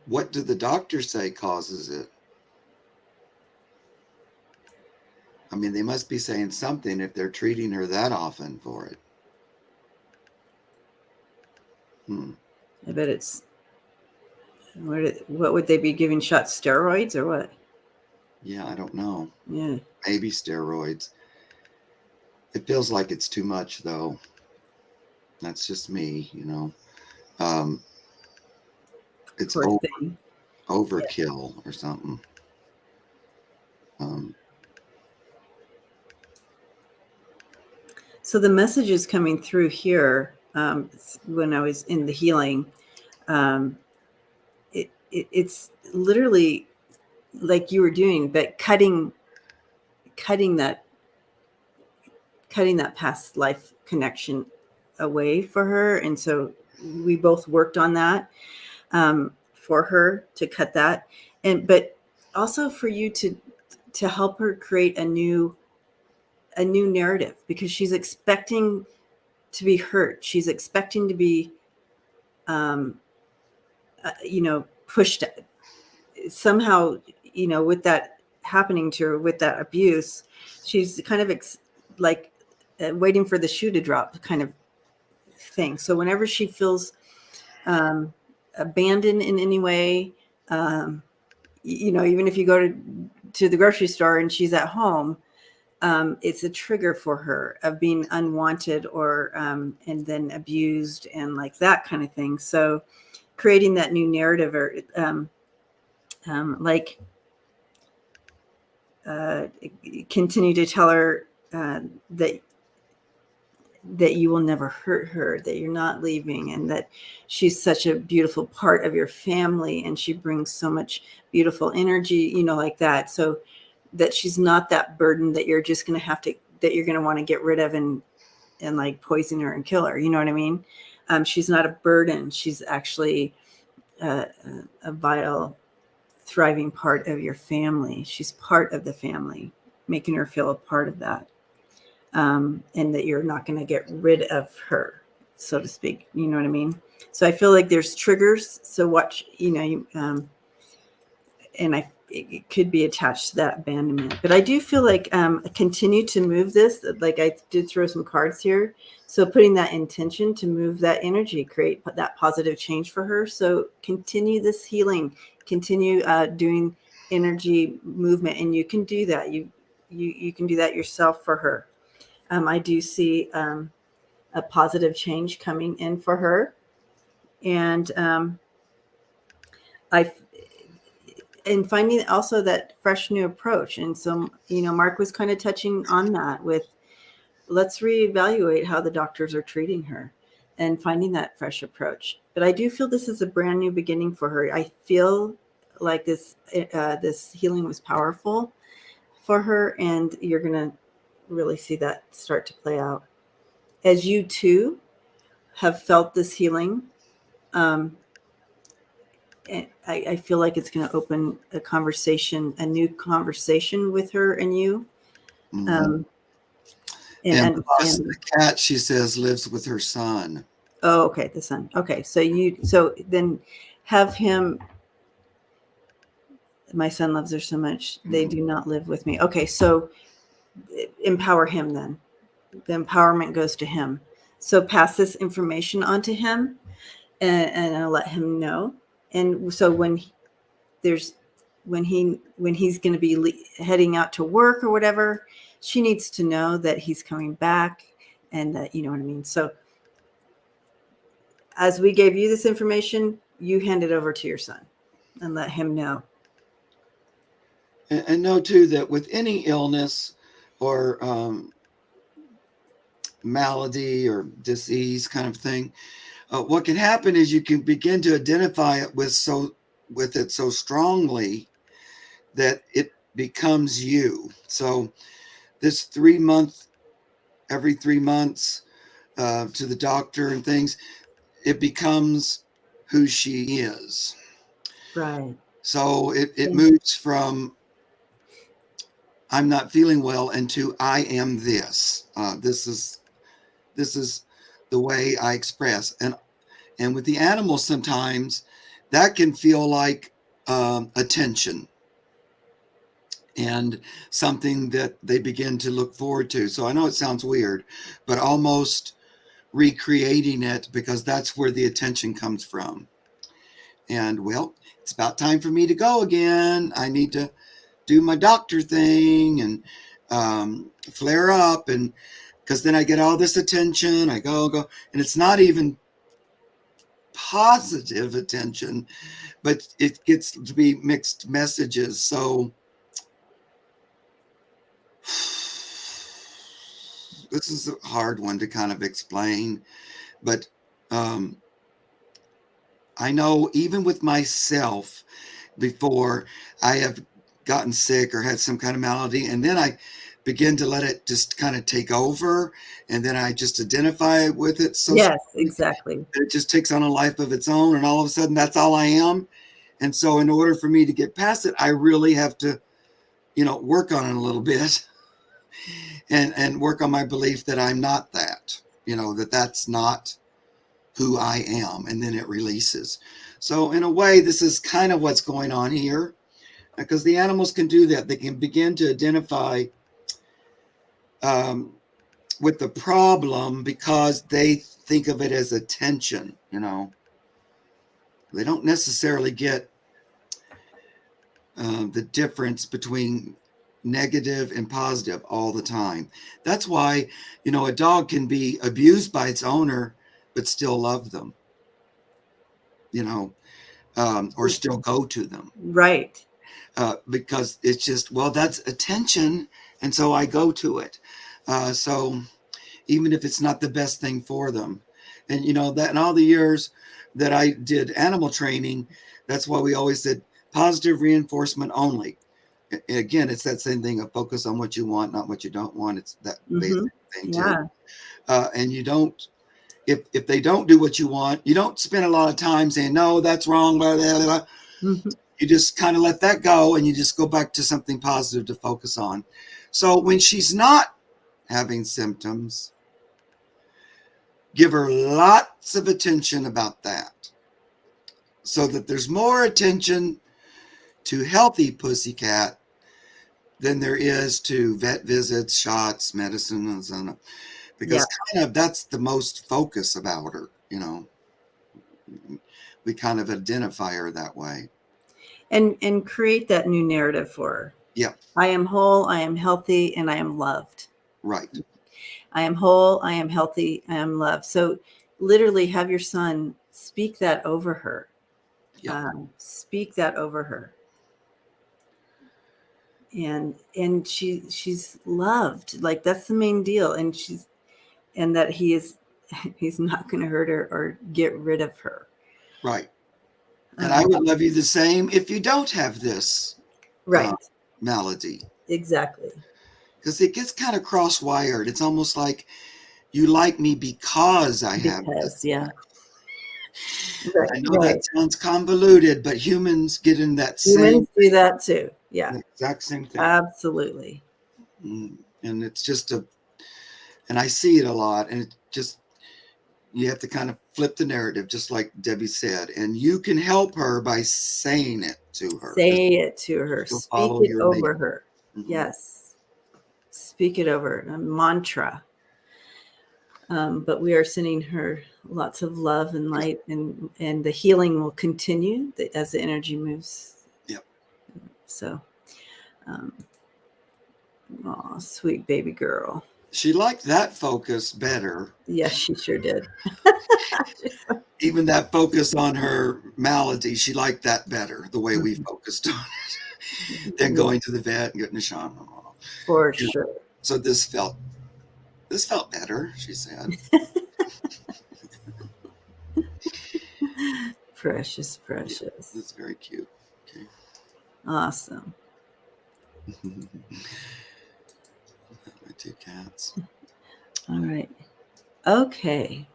What do the doctors say causes it? I mean, they must be saying something if they're treating her that often for it. I bet it's, what would they be giving shots? Steroids or what? Yeah, I don't know. Yeah. Maybe steroids. It feels like it's too much, though. That's just me, you know. It's Poor thing. overkill or something. So the messages coming through here, when I was in the healing, it's literally like you were doing, but cutting that past life connection away for her. And so we both worked on that, for her to cut that. But also for you to help her create a new narrative, because she's expecting to be hurt. She's expecting to be, pushed somehow, with that happening to her, with that abuse. She's kind of waiting for the shoe to drop kind of thing. So whenever she feels abandoned in any way, even if you go to the grocery store and she's at home, it's a trigger for her of being unwanted, or and then abused, and like that kind of thing. So creating that new narrative, or continue to tell her that you will never hurt her, that you're not leaving, and that she's such a beautiful part of your family, and she brings so much beautiful energy, like that. So that she's not that burden that you're just going to have to, that you're going to want to get rid of and like poison her and kill her. You know what I mean? She's not a burden. She's actually a vital, thriving part of your family. She's part of the family, making her feel a part of that. And that you're not going to get rid of her, so to speak. You know what I mean? So I feel like there's triggers. So watch, and it could be attached to that abandonment. But I do feel like continue to move this. Like I did throw some cards here. So putting that intention to move that energy, create that positive change for her. So continue this healing, continue doing energy movement, and you can do that. You can do that yourself for her. I do see a positive change coming in for her. And and finding also that fresh new approach. And so, Mark was kind of touching on that with, let's reevaluate how the doctors are treating her and finding that fresh approach. But I do feel this is a brand new beginning for her. I feel like this healing was powerful for her, and you're going to really see that start to play out. as you too have felt this healing, I feel like it's going to open a new conversation with her and you. Mm-hmm. And plus, the cat, she says, lives with her son. Oh, okay, the son. Okay, so then have him. My son loves her so much. They do not live with me. Okay, so empower him then. The empowerment goes to him. So pass this information on to him, and I'll let him know. And so when he's going to be heading out to work or whatever, she needs to know that he's coming back, and that, you know what I mean. So as we gave you this information, you hand it over to your son and let him know. And know too that with any illness or malady or disease kind of thing, what can happen is you can begin to identify it with it so strongly that it becomes you. So this 3 month, every 3 months to the doctor and things, it becomes who she is. Right. So it moves from I'm not feeling well into I am this. This is the way I express. And with the animals, sometimes that can feel like attention and something that they begin to look forward to. So I know it sounds weird, but almost recreating it, because that's where the attention comes from. And well, it's about time for me to go again. I need to do my doctor thing and flare up, and because then I get all this attention. I go, and it's not even positive attention, but it gets to be mixed messages. So this is a hard one to kind of explain, but I know even with myself, before I have gotten sick or had some kind of malady, and then I begin to let it just kind of take over, and then I just identify with it. So yes, exactly. it just takes on a life of its own, and all of a sudden that's all I am. And so in order for me to get past it, I really have to, work on it a little bit and work on my belief that I'm not that, that's not who I am. And then it releases. So in a way, this is kind of what's going on here, because the animals can do that. They can begin to identify with the problem because they think of it as attention. They don't necessarily get the difference between negative and positive all the time. That's why, a dog can be abused by its owner, but still love them, or still go to them. Right. Because it's just, well, that's attention. And so I go to it. So even if it's not the best thing for them. And, that in all the years that I did animal training, that's why we always said positive reinforcement only. And again, it's that same thing of focus on what you want, not what you don't want. It's that basic thing too. And you don't, if they don't do what you want, you don't spend a lot of time saying, no, that's wrong, blah, blah, blah. Mm-hmm. You just kind of let that go, and you just go back to something positive to focus on. So when she's not having symptoms, give her lots of attention about that, so that there's more attention to healthy pussycat than there is to vet visits, shots, medicine, because kind of that's the most focus about her. We kind of identify her that way. And create that new narrative for her. Yeah. I am whole, I am healthy, and I am loved. Right. I am whole, I am healthy, I am loved. So literally have your son speak that over her. Yeah. Speak that over her. And she's loved. Like, that's the main deal. And that he's not going to hurt her or get rid of her. Right. And I would love you the same if you don't have this malady. Exactly. Because it gets kind of cross-wired. It's almost like You like me because I have this. Because, yeah. Right, I know that right. sounds convoluted, but humans get in that same Humans do that too. Yeah, the exact same thing. absolutely. And it's just and I see it a lot, and it just, you have to kind of flip the narrative, just like Debbie said, and you can help her by saying it to her. Say it to her. She'll Speak follow it your lead. over her. Yes. Speak it over, a mantra. But we are sending her lots of love and light, and the healing will continue as the energy moves. Yep. So, oh, sweet baby girl. She liked that focus better. Yes, she sure did. Even that focus on her malady, she liked that better, the way we focused on it, than going to the vet and getting a shot. For sure. So this felt better, she said. Precious, precious. Yeah, that's very cute. Okay. Awesome. My two cats. All right. Okay.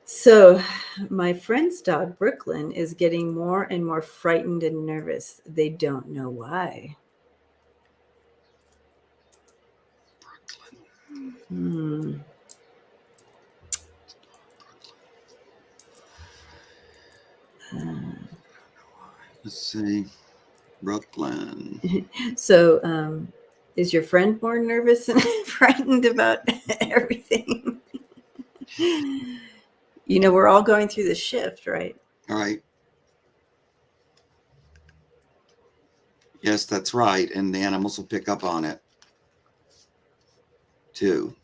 So my friend's dog, Brooklyn, is getting more and more frightened and nervous. They don't know why. Brooklyn. Let's see. Brooklyn. So, is your friend more nervous and frightened about everything? You know, we're all going through this shift, right? All right. Yes, that's right. And the animals will pick up on it too.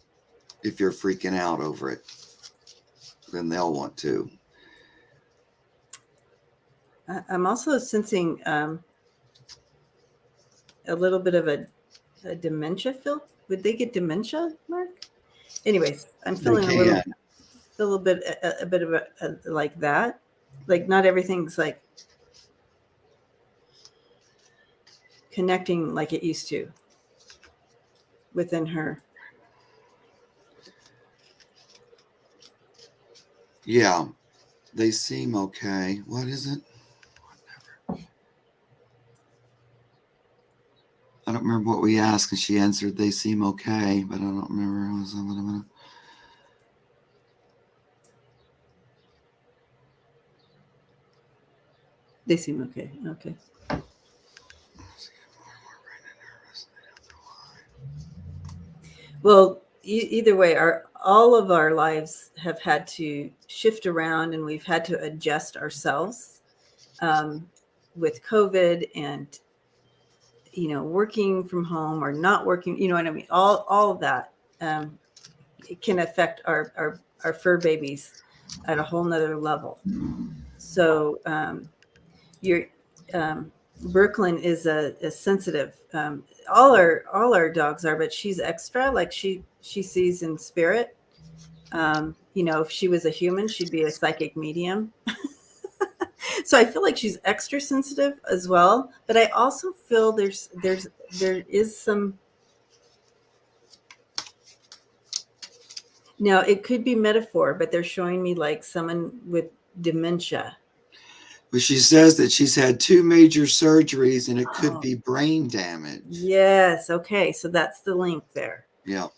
If you're freaking out over it, then they'll want to. I'm also sensing a little bit of a dementia feel. Would they get dementia, Mark? Anyways, I'm feeling a little bit of a like that. Like not everything's like connecting like it used to within her. Yeah, they seem okay. What is it? I don't remember what we asked, and she answered, "They seem okay," but I don't remember. They seem okay. Okay. Well, either way, all of our lives have had to shift around, and we've had to adjust ourselves with COVID and working from home or not working. You know what I mean? All of that it can affect our fur babies at a whole nother level. So your Brooklyn is a sensitive. All our dogs are, but she's extra. Like she sees in spirit. If she was a human, she'd be a psychic medium. So I feel like she's extra sensitive as well. But I also feel there is some. Now it could be metaphor, but they're showing me like someone with dementia. But she says that she's had 2 major surgeries, and it could be brain damage. Yes. Okay. So that's the link there. Yeah.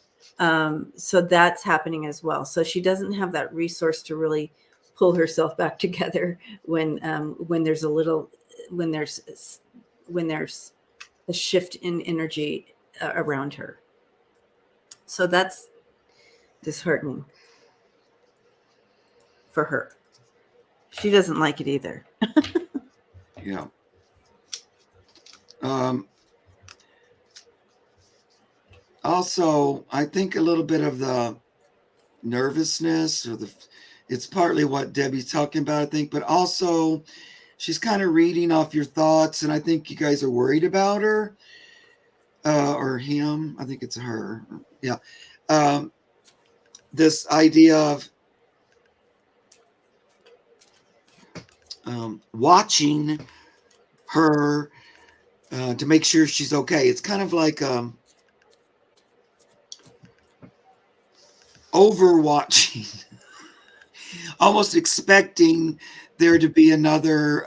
So that's happening as well. So she doesn't have that resource to really pull herself back together when there's a shift in energy around her. So that's disheartening for her. She doesn't like it either. Yeah. Also, I think a little bit of the nervousness, it's partly what Debbie's talking about, I think, but also she's kind of reading off your thoughts, and I think you guys are worried about her or him. I think it's her. Yeah. This idea of watching her to make sure she's okay. It's kind of like overwatching, almost expecting there to be another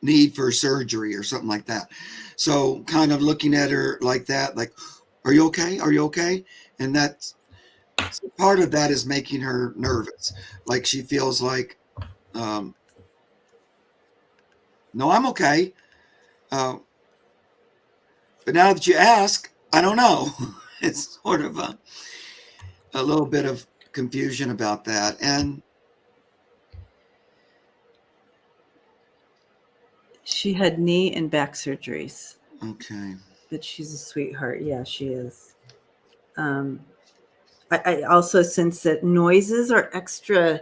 need for surgery or something like that. So kind of looking at her like that, like, are you okay? Are you okay? And that's so part of that is making her nervous. Like she feels like, no, I'm okay. Uh, but now that you ask, I don't know. It's sort of a little bit of confusion about that. And She had knee and back surgeries, okay. but she's a sweetheart. Yeah, she is. I also sense that noises are extra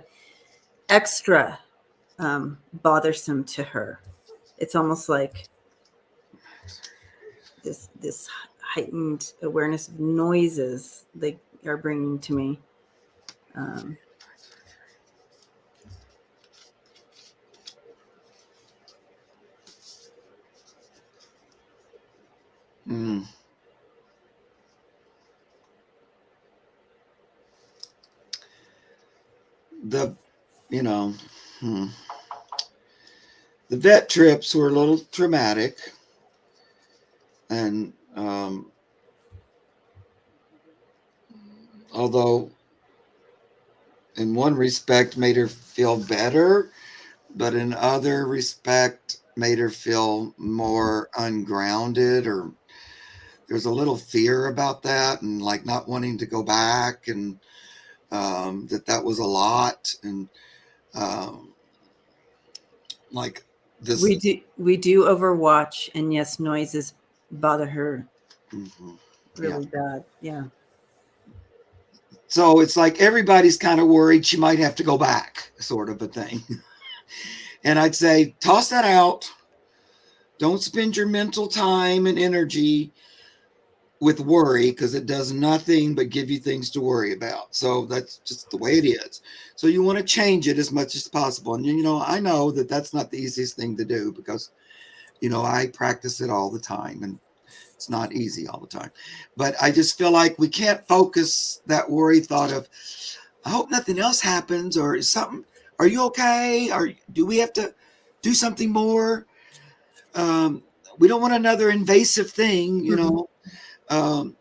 bothersome to her. It's almost like this heightened awareness of noises they are bringing to me. Um, Mm. The, you know, the vet trips were a little traumatic. And although in one respect made her feel better, but in other respect made her feel more ungrounded, or there's a little fear about that, and like not wanting to go back, and that was a lot, and like this. we do overwatch, and yes, noises bother her Mhm, yeah. really bad. Yeah. So it's like everybody's kind of worried she might have to go back, sort of a thing. And I'd say, toss that out. Don't spend your mental time and energy with worry, because it does nothing but give you things to worry about. So that's just the way it is. So you want to change it as much as possible. And, I know that that's not the easiest thing to do, because, I practice it all the time, and it's not easy all the time. But I just feel like we can't focus that worry thought of, I hope nothing else happens, or is something, are you okay? Or do we have to do something more? We don't want another invasive thing, Um,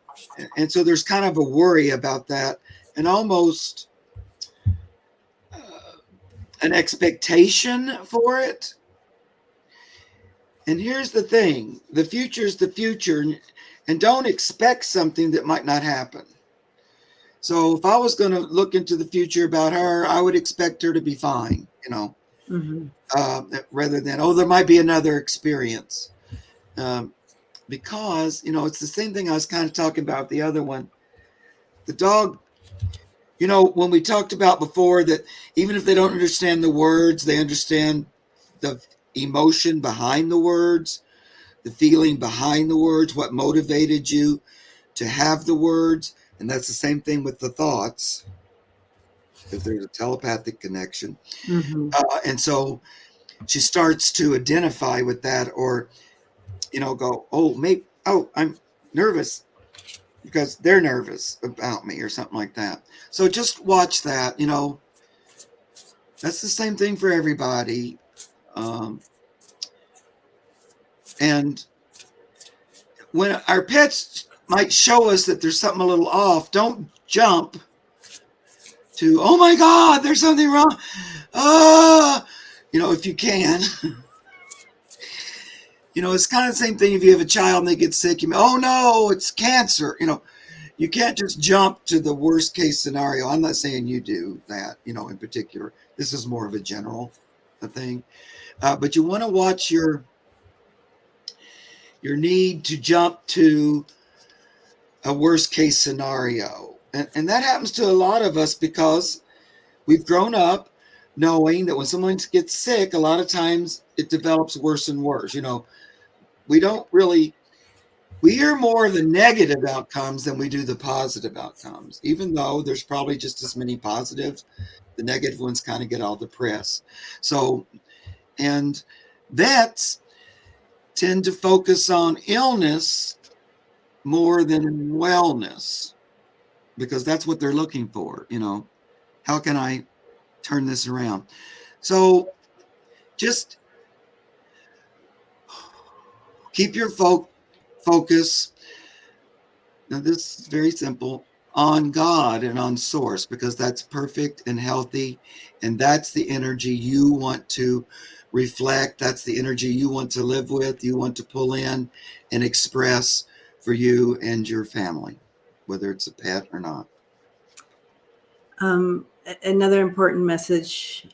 and so there's kind of a worry about that, and almost an expectation for it. And here's the thing, the future is the future, and don't expect something that might not happen. So if I was going to look into the future about her, I would expect her to be fine, Mm-hmm. Rather than, oh, there might be another experience. Because, it's the same thing I was kind of talking about the other one. The dog, when we talked about before that even if they don't understand the words, they understand the emotion behind the words, the feeling behind the words, what motivated you to have the words. And that's the same thing with the thoughts, if there's a telepathic connection. Mm-hmm. And so she starts to identify with that, or, go, oh, maybe, oh, I'm nervous because they're nervous about me, or something like that. So just watch that, that's the same thing for everybody. And when our pets might show us that there's something a little off, don't jump to, oh my God, there's something wrong. If you can. It's kind of the same thing if you have a child and they get sick, oh no, it's cancer. You can't just jump to the worst case scenario. I'm not saying you do that, in particular. This is more of a general thing. But you want to watch your need to jump to a worst case scenario. And that happens to a lot of us because we've grown up knowing that when someone gets sick, a lot of times it develops worse and worse. We hear more of the negative outcomes than we do the positive outcomes, even though there's probably just as many positives. The negative ones kind of get all the press. So, and vets tend to focus on illness more than wellness, because that's what they're looking for. How can I turn this around? So just keep your focus. Now, this is very simple, on God and on source, because that's perfect and healthy. And that's the energy you want to reflect. That's the energy you want to live with, you want to pull in and express for you and your family, whether it's a pet or not. Another important message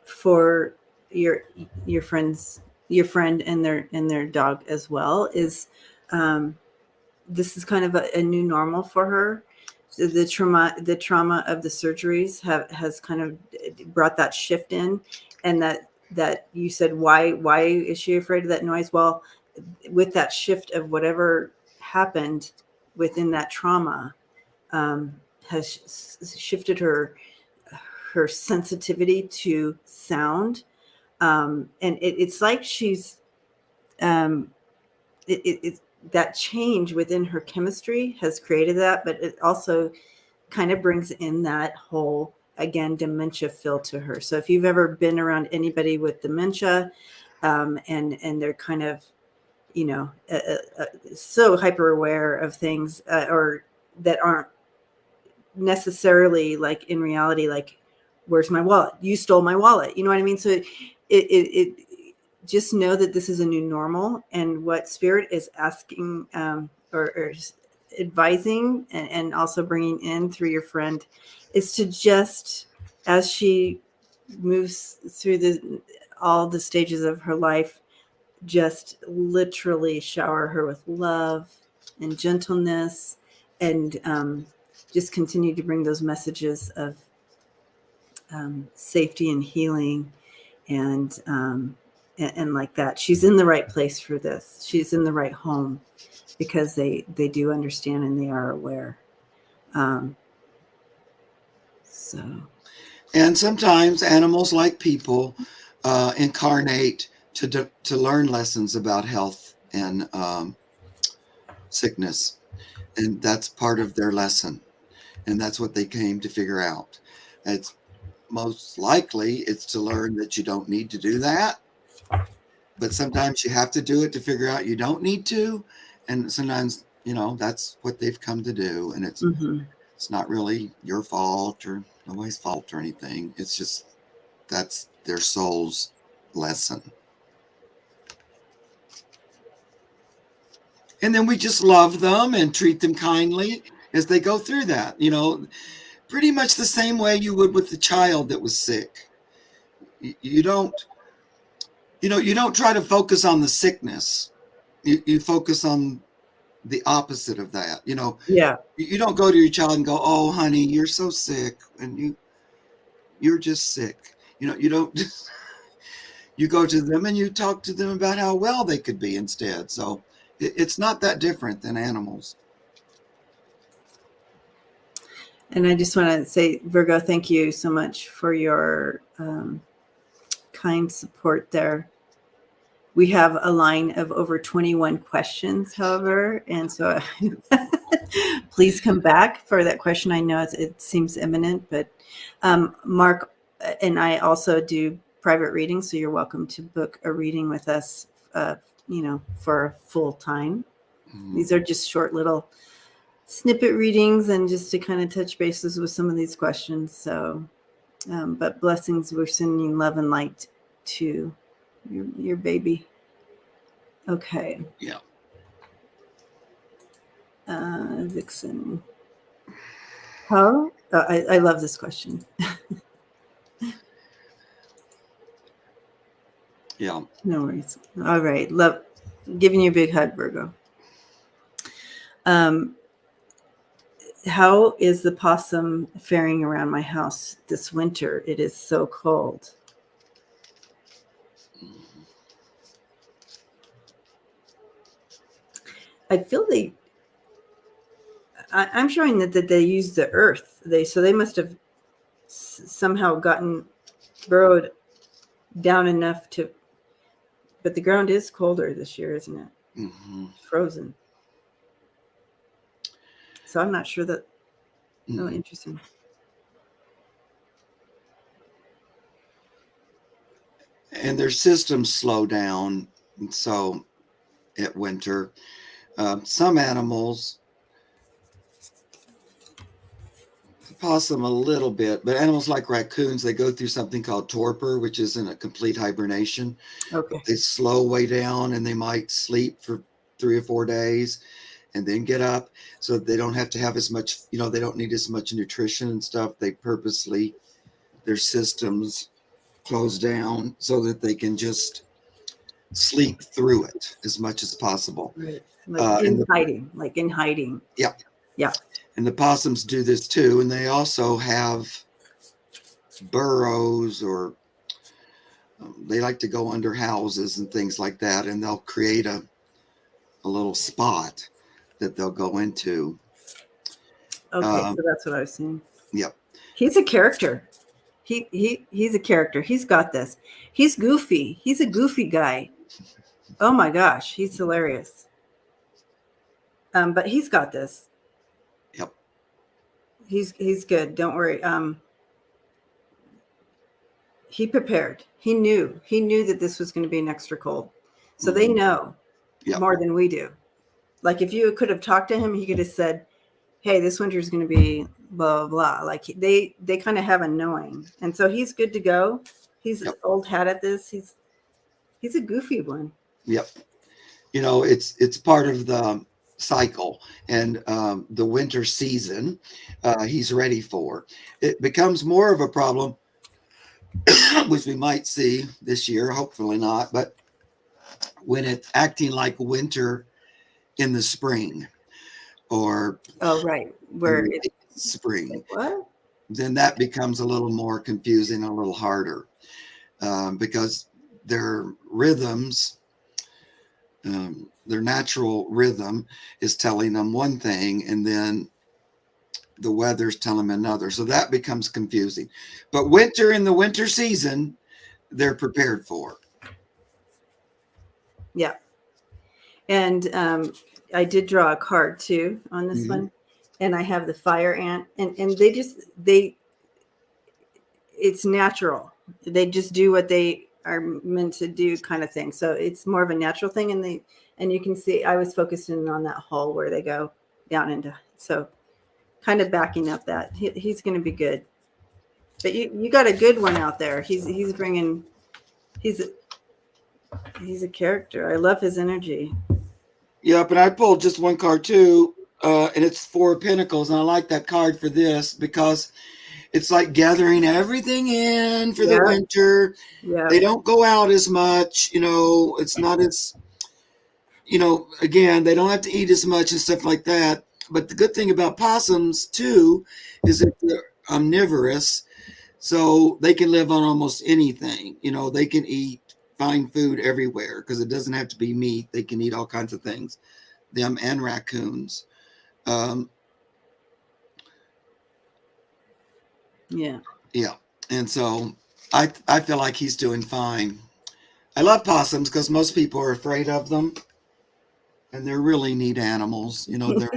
for your friends, your friend and their dog as well, is this is kind of a new normal for her. The trauma of the surgeries has kind of brought that shift in, and that you said, why is she afraid of that noise? Well, with that shift of whatever happened within that trauma, has shifted her sensitivity to sound, and it's like she's um, it that change within her chemistry has created that, but it also kind of brings in that whole, again, dementia feel to her. So if you've ever been around anybody with dementia, and they're kind of, so hyper aware of things, or that aren't necessarily, like, in reality, like, where's my wallet? You stole my wallet. You know what I mean? So it just know that this is a new normal, and what spirit is asking, or advising, and also bringing in through your friend, is to just, as she moves through all the stages of her life, just literally shower her with love and gentleness, and just continue to bring those messages of safety and healing, and like that. She's in the right place for this. She's in the right home, because they do understand and they are aware. So. And sometimes animals, like people, incarnate to learn lessons about health and sickness. And that's part of their lesson. And that's what they came to figure out. It's most likely it's to learn that you don't need to do that. But sometimes you have to do it to figure out you don't need to. And sometimes, that's what they've come to do. And it's not really your fault or nobody's fault or anything. It's just that's their soul's lesson. And then we just love them and treat them kindly as they go through that, pretty much the same way you would with the child that was sick. You don't try to focus on the sickness. You focus on the opposite of that. Yeah. You don't go to your child and go, "Oh, honey, you're so sick," and you're just sick. You don't. You go to them and you talk to them about how well they could be instead. So it's not that different than animals. And I just want to say, Virgo, thank you so much for your kind support there. We have a line of over 21 questions, however, and so please come back for that question. I know it seems imminent, but Mark and I also do private readings, so you're welcome to book a reading with us, for full time. These are just short little snippet readings, and just to kind of touch bases with some of these questions. So, but blessings, we're sending love and light to your baby. Okay. Yeah. Vixen. How? I love this question. Yeah. No worries. All right. Love. Giving you a big hug, Virgo. How is the possum faring around my house this winter? It is so cold. I feel I'm showing that they use the earth. They must have somehow gotten burrowed down enough to, but the ground is colder this year, isn't it? Mm-hmm. Frozen. So I'm not sure that Oh, interesting. And their systems slow down. And so at winter, some animals, possum a little bit, but animals like raccoons, they go through something called torpor, which isn't a complete hibernation. Okay. They slow way down and they might sleep for 3 or 4 days and then get up, so that they don't have to have as much, they don't need as much nutrition and stuff. They purposely, their systems close down so that they can just sleep through it as much as possible. Right. Like in hiding. Yeah. Yeah. And the possums do this too. And they also have burrows, or they like to go under houses and things like that. And they'll create a little spot that they'll go into. Okay. So that's what I was saying. Yep. He's a character. He's a character. He's got this. He's goofy. He's a goofy guy. Oh my gosh. He's hilarious. But he's got this. Yep. He's good. Don't worry. He prepared. He knew that this was going to be an extra cold. So they know more than we do. Like if you could have talked to him, he could have said, hey, this winter is going to be blah, blah, blah. Like they kind of have a knowing. And so he's good to go. He's an old hat at this. He's a goofy one. Yep. It's part of the cycle, and the winter season he's ready for. It becomes more of a problem, which we might see this year, hopefully not, but when it's acting like winter in the spring, or where it's spring, like, what? Then that becomes a little more confusing, a little harder, because their rhythms, their natural rhythm is telling them one thing, and then the weather's telling them another. So that becomes confusing. But winter, in the winter season, they're prepared for. Yeah. And I did draw a card too on this one. And I have the fire ant, and it's natural. They just do what they are meant to do, kind of thing. So it's more of a natural thing. And you can see I was focusing on that hole where they go down into, so kind of backing up that he's going to be good. But you got a good one out there. He's a character. I love his energy. Yep, and I pulled just one card too, and it's Four of Pentacles, and I like that card for this because it's like gathering everything in for the winter. Yeah. They don't go out as much, it's not as, again, they don't have to eat as much and stuff like that. But the good thing about possums too is that they're omnivorous, so they can live on almost anything. They can find food everywhere because it doesn't have to be meat. They can eat all kinds of things, them and raccoons. Yeah. And so I feel like he's doing fine. I love possums because most people are afraid of them, and they're really neat animals. They're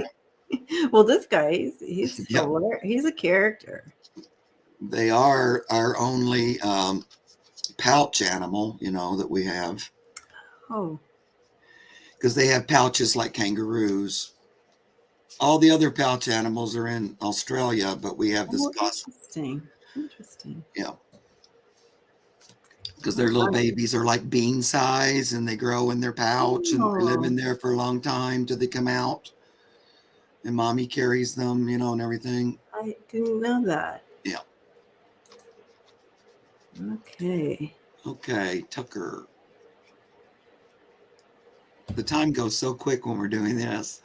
well, this guy, he's a character. They are our only pouch animal, that we have. Oh. Because they have pouches like kangaroos. All the other pouch animals are in Australia, but we have this possum. Interesting. Yeah. Because their little babies are like bean size, and they grow in their pouch, and they live in there for a long time till they come out. And mommy carries them, and everything. I didn't know that. Yeah. Okay, Tucker. The time goes so quick when we're doing this.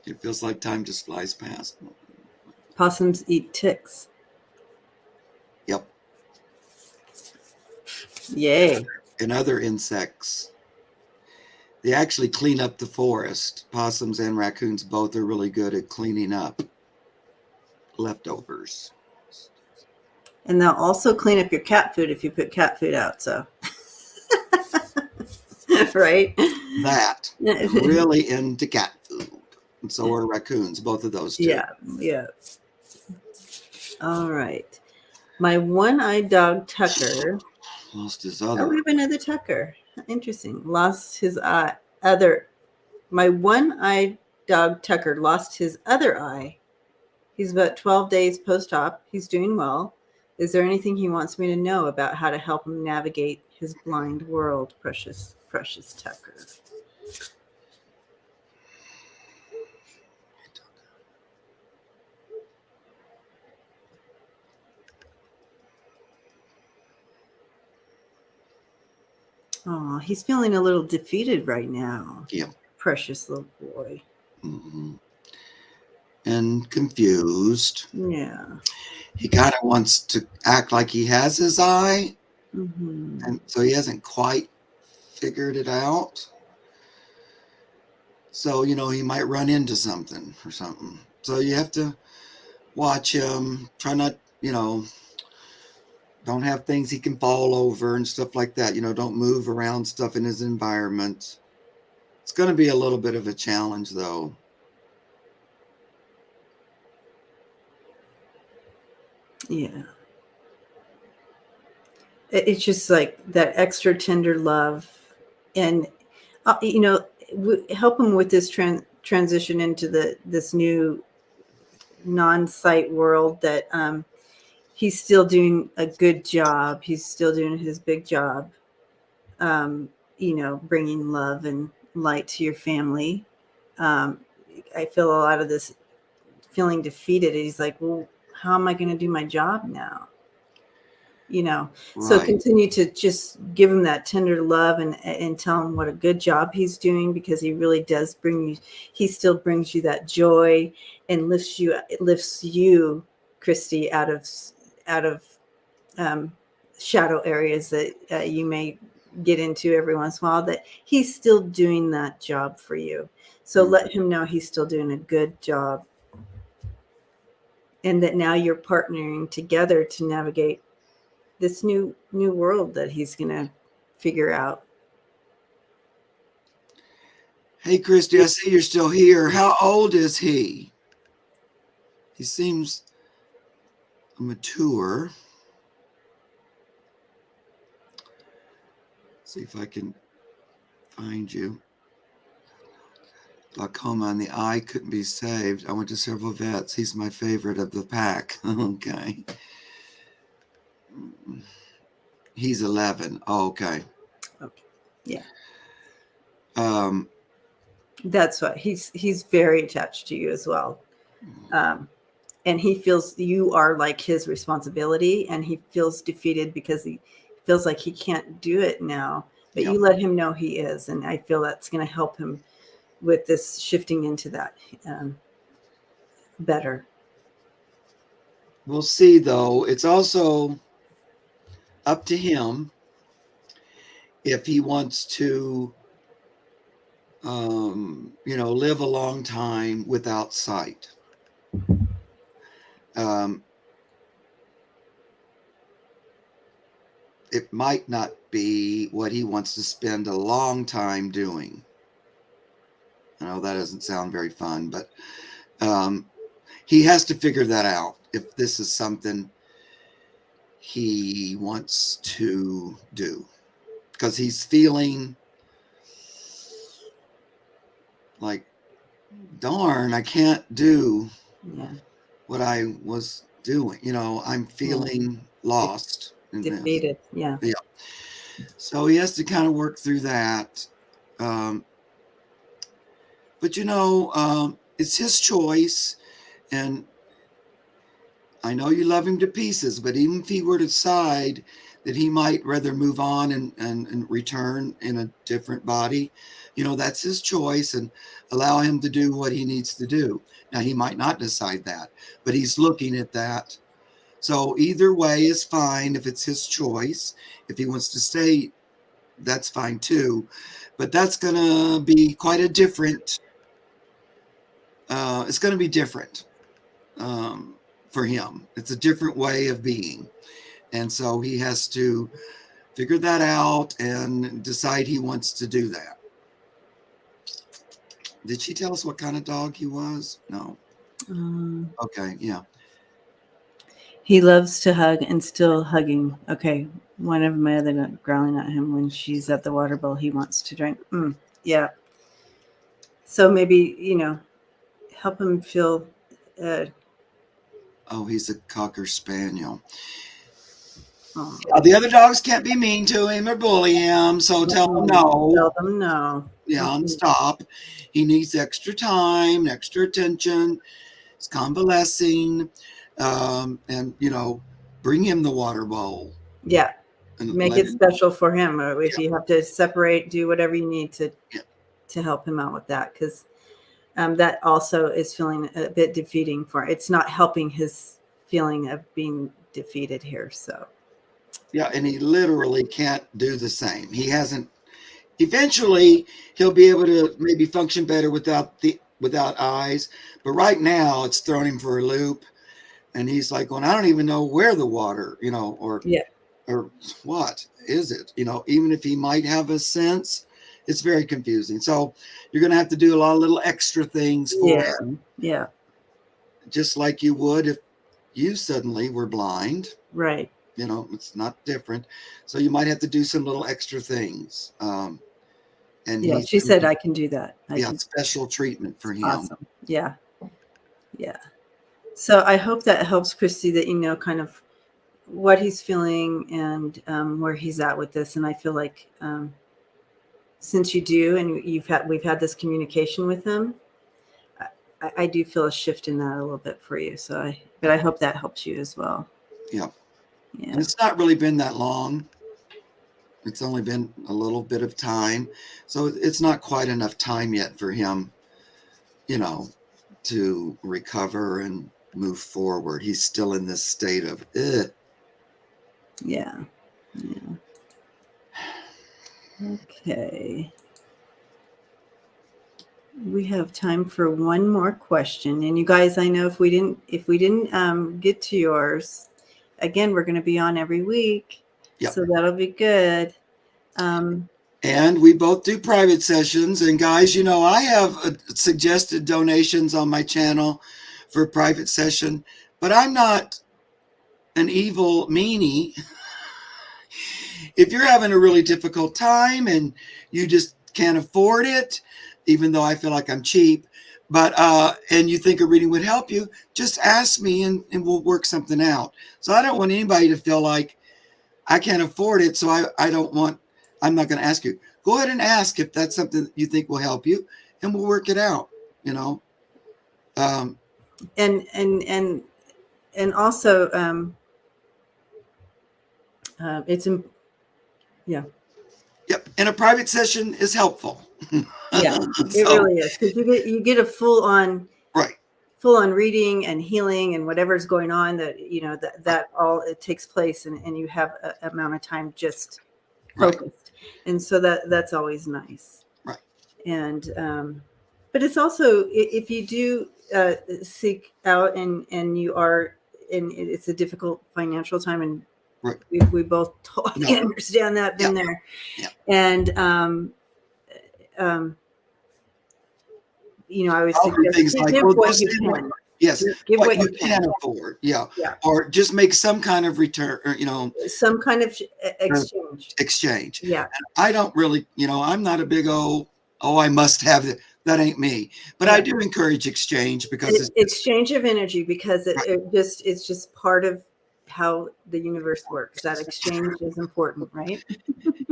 It feels like time just flies past. Possums eat ticks. Yep. Yay. And other insects. They actually clean up the forest. Possums and raccoons both are really good at cleaning up leftovers. And they'll also clean up your cat food if you put cat food out. So, right? That really into cat food. And so are raccoons, both of those two. Yeah, yeah. All right. My one-eyed dog Tucker. Lost his Oh, other. we have another Tucker. Interesting. Lost his other. My one-eyed dog Tucker lost his other eye. He's about 12 days post-op. He's doing well. Is there anything he wants me to know about how to help him navigate his blind world, precious, precious Tucker? Oh, he's feeling a little defeated right now. Yeah. Precious little boy. Mm-hmm. And confused. Yeah. He kind of wants to act like he has his eye. Mm-hmm. And so he hasn't quite figured it out. So, he might run into something or something. So you have to watch him. Try not, don't have things he can fall over and stuff like that. Don't move around stuff in his environment. It's going to be a little bit of a challenge, though. Yeah. It's just like that extra tender love. And, help him with this transition into this new non-sight world that he's still doing a good job. He's still doing his big job, bringing love and light to your family. I feel a lot of this feeling defeated. He's like, well, how am I going to do my job now? So Right. continue to just give him that tender love and tell him what a good job he's doing, because he really does he still brings you that joy and lifts you, Christy, out of shadow areas that you may get into every once in a while, that he's still doing that job for you. So let him know he's still doing a good job, and that now you're partnering together to navigate this new world that he's going to figure out. Hey, Christy, I see you're still here. How old is he? He seems mature. See if I can find you. Glaucoma on the eye couldn't be saved. I went to several vets. He's my favorite of the pack. Okay. He's 11. Oh, okay. Okay. Yeah. That's what he's very attached to you as well. And he feels you are like his responsibility, and he feels defeated because he feels like he can't do it now, but you let him know he is. And I feel that's going to help him with this shifting into that better. We'll see, though. It's also up to him if he wants to, live a long time without sight. It might not be what he wants to spend a long time doing. I know that doesn't sound very fun, but he has to figure that out if this is something he wants to do, because he's feeling like, darn, I can't do what I was doing. I'm feeling lost. Defeated. Yeah. So he has to kind of work through that. But it's his choice. And I know you love him to pieces, but even if he were to decide that he might rather move on and return in a different body, that's his choice, and allow him to do what he needs to do. Now, he might not decide that, but he's looking at that. So either way is fine if it's his choice. If he wants to stay, that's fine too. But that's going to be quite a different, it's going to be different for him. It's a different way of being. And so he has to figure that out and decide he wants to do that. Did she tell us what kind of dog he was? No. Okay. Yeah. He loves to hug and still hugging. Okay. One of my other dog growling at him when she's at the water bowl. He wants to drink. Yeah. So maybe, help him feel. Oh, he's a Cocker Spaniel. Oh, The other dogs can't be mean to him or bully him, so tell him no. Tell them no. Yeah, and stop. He needs extra time, extra attention. He's convalescing, and bring him the water bowl. Yeah, And make it special for him. Or if you have to separate, do whatever you need to help him out with that, because that also is feeling a bit defeating for. It's not helping his feeling of being defeated here. So. Yeah, and he literally can't do the same. He hasn't. Eventually, he'll be able to maybe function better without eyes. But right now, it's throwing him for a loop, and he's like, "Well, I don't even know where the water, or what is it? Even if he might have a sense, it's very confusing. So you're going to have to do a lot of little extra things for him. Yeah. Just like you would if you suddenly were blind. Right. It's not different. So you might have to do some little extra things. And yeah, she said I can do that. Special treatment for him. Awesome. Yeah. Yeah. So I hope that helps, Christy, that kind of what he's feeling and where he's at with this. And I feel like since you do, and we've had this communication with him, I do feel a shift in that a little bit for you. But I hope that helps you as well. Yeah. And it's not really been that long. It's only been a little bit of time. So it's not quite enough time yet for him, to recover and move forward. He's still in this state of, Yeah. Okay. We have time for one more question. And you guys, I know if we didn't get to yours, again, we're going to be on every week. Yep. So that'll be good. And we both do private sessions. And guys, I have suggested donations on my channel for a private session, but I'm not an evil meanie. If you're having a really difficult time and you just can't afford it, even though I feel like I'm cheap, but and you think a reading would help you, just ask me and we'll work something out. So I don't want anybody to feel like I can't afford it, so I'm not going to ask you. Go ahead and ask if that's something you think will help you, and we'll work it out. And also it's yeah. Yep, and a private session is helpful. Yeah, it really is, because you get a full on reading and healing and whatever's going on that all it takes place and you have an amount of time just focused, and so that's always nice. Right. And but it's also, if you do seek out and you are, and it's a difficult financial time, and we both totally understand that, been there. Yeah. And I would suggest give what you can. Yes, give what you can afford. Yeah. Or just make some kind of return, or some kind of exchange. Yeah. And I don't really, I'm not a big I must have it. That ain't me. But I do encourage exchange, because it's exchange of energy, because it's just part of how the universe works. That exchange is important, right?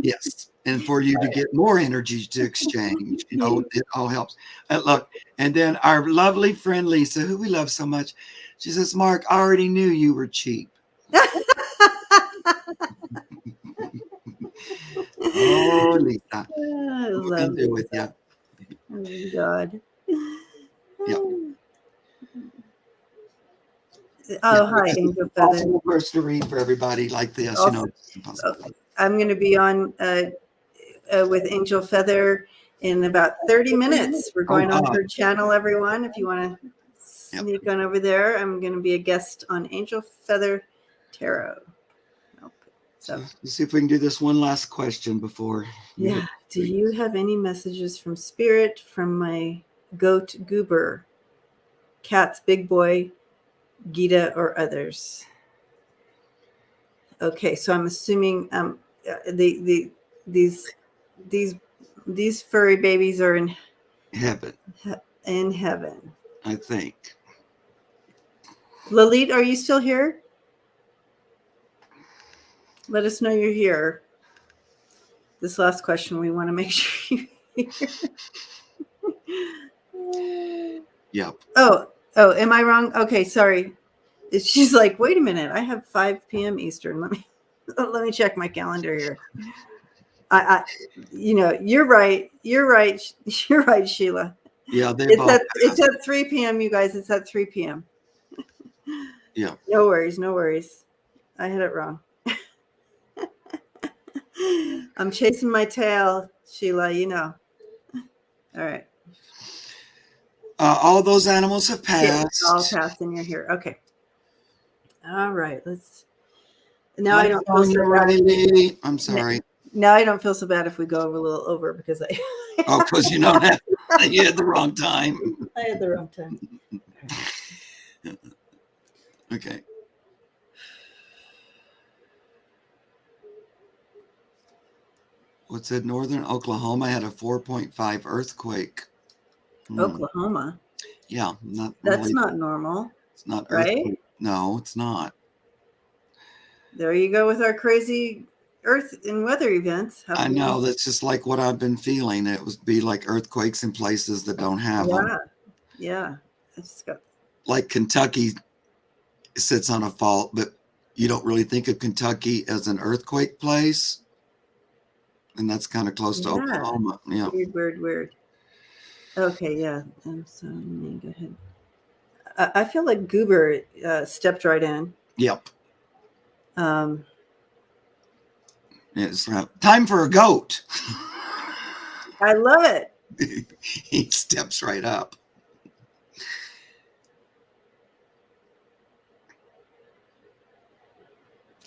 Yes. And for you to get more energy to exchange, it all helps. Look, and then our lovely friend Lisa, who we love so much, she says, Mark, I already knew you were cheap. Oh, Lisa. I love it with you. Oh, my God. Yep. Oh, hi, Angel Feather. Possible first to read for everybody like this, I'm going to be on with Angel Feather in about 30 minutes. We're going on her channel, everyone. If you want to sneak on over there, I'm going to be a guest on Angel Feather Tarot. So let's see if we can do this one last question before. Yeah. Do you have any messages from Spirit, from my goat Goober, cats Big Boy, Gita, or others. Okay, so I'm assuming the these these furry babies are Heaven, in heaven. I think. Lalit, are you still here? Let us know you're here. This last question, we want to make sure you're here. Yep. Oh, am I wrong? Okay, sorry. She's like, wait a minute, I have 5 p.m. Eastern. Let me check my calendar here. You're right. You're right. You're right, Sheila. Yeah, they've all It's at 3 p.m. You guys. It's at 3 p.m. Yeah. No worries. No worries. I had it wrong. I'm chasing my tail, Sheila. You know. All right. All those animals have Yeah, all passed. passed, and you're here. Okay. All right. Let's. Now Hi, I don't feel so Sonja, bad. Rayne Lee. I'm sorry. Now I don't feel so bad if we go over a little over because I. Oh, because you don't have. You had the wrong time. I had the wrong time. Okay. What's it? Northern Oklahoma had a 4.5 earthquake. Oklahoma. Yeah, not That's really. not normal. It's not right? earthquake. No, it's not. There you go with our crazy earth and weather events. I know. That's just like what I've been feeling. It would be like earthquakes in places that don't have them. Yeah. It's got. Like Kentucky sits on a fault, but you don't really think of Kentucky as an earthquake place. And that's kind of close to Oklahoma. Yeah. Weird. Okay, yeah. So let me go ahead. I feel like Goober stepped right in. Yep. It's time for a goat. I love it. He steps right up.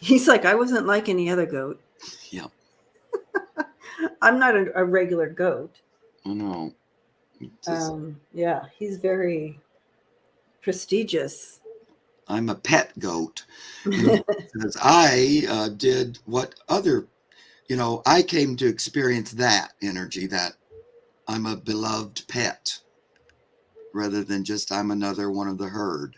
He's like, I wasn't like any other goat. Yep. I'm not a regular goat. I know. Yeah, he's very prestigious. I'm a pet goat. Because I did what other, I came to experience that energy, that I'm a beloved pet rather than just I'm another one of the herd.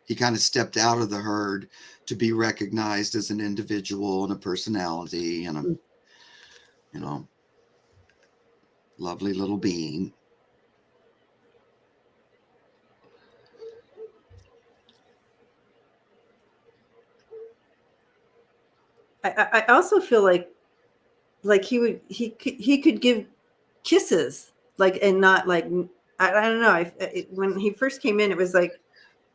He kind of stepped out of the herd to be recognized as an individual and a personality and a, lovely little being. I also feel like he could give kisses, like, and not like, I don't know. When he first came in, it was like,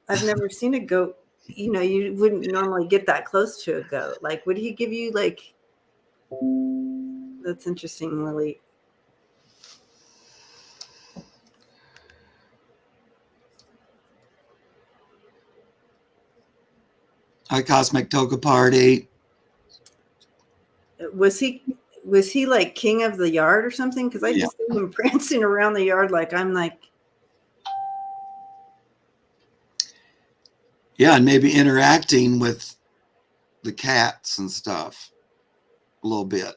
I've never seen a goat. You wouldn't normally get that close to a goat. Like, would he give you like? That's interesting, Lily. Hi, Cosmic Toga Party. Was he like king of the yard or something? Because I just see him prancing around the yard like I'm like. Yeah, and maybe interacting with the cats and stuff a little bit.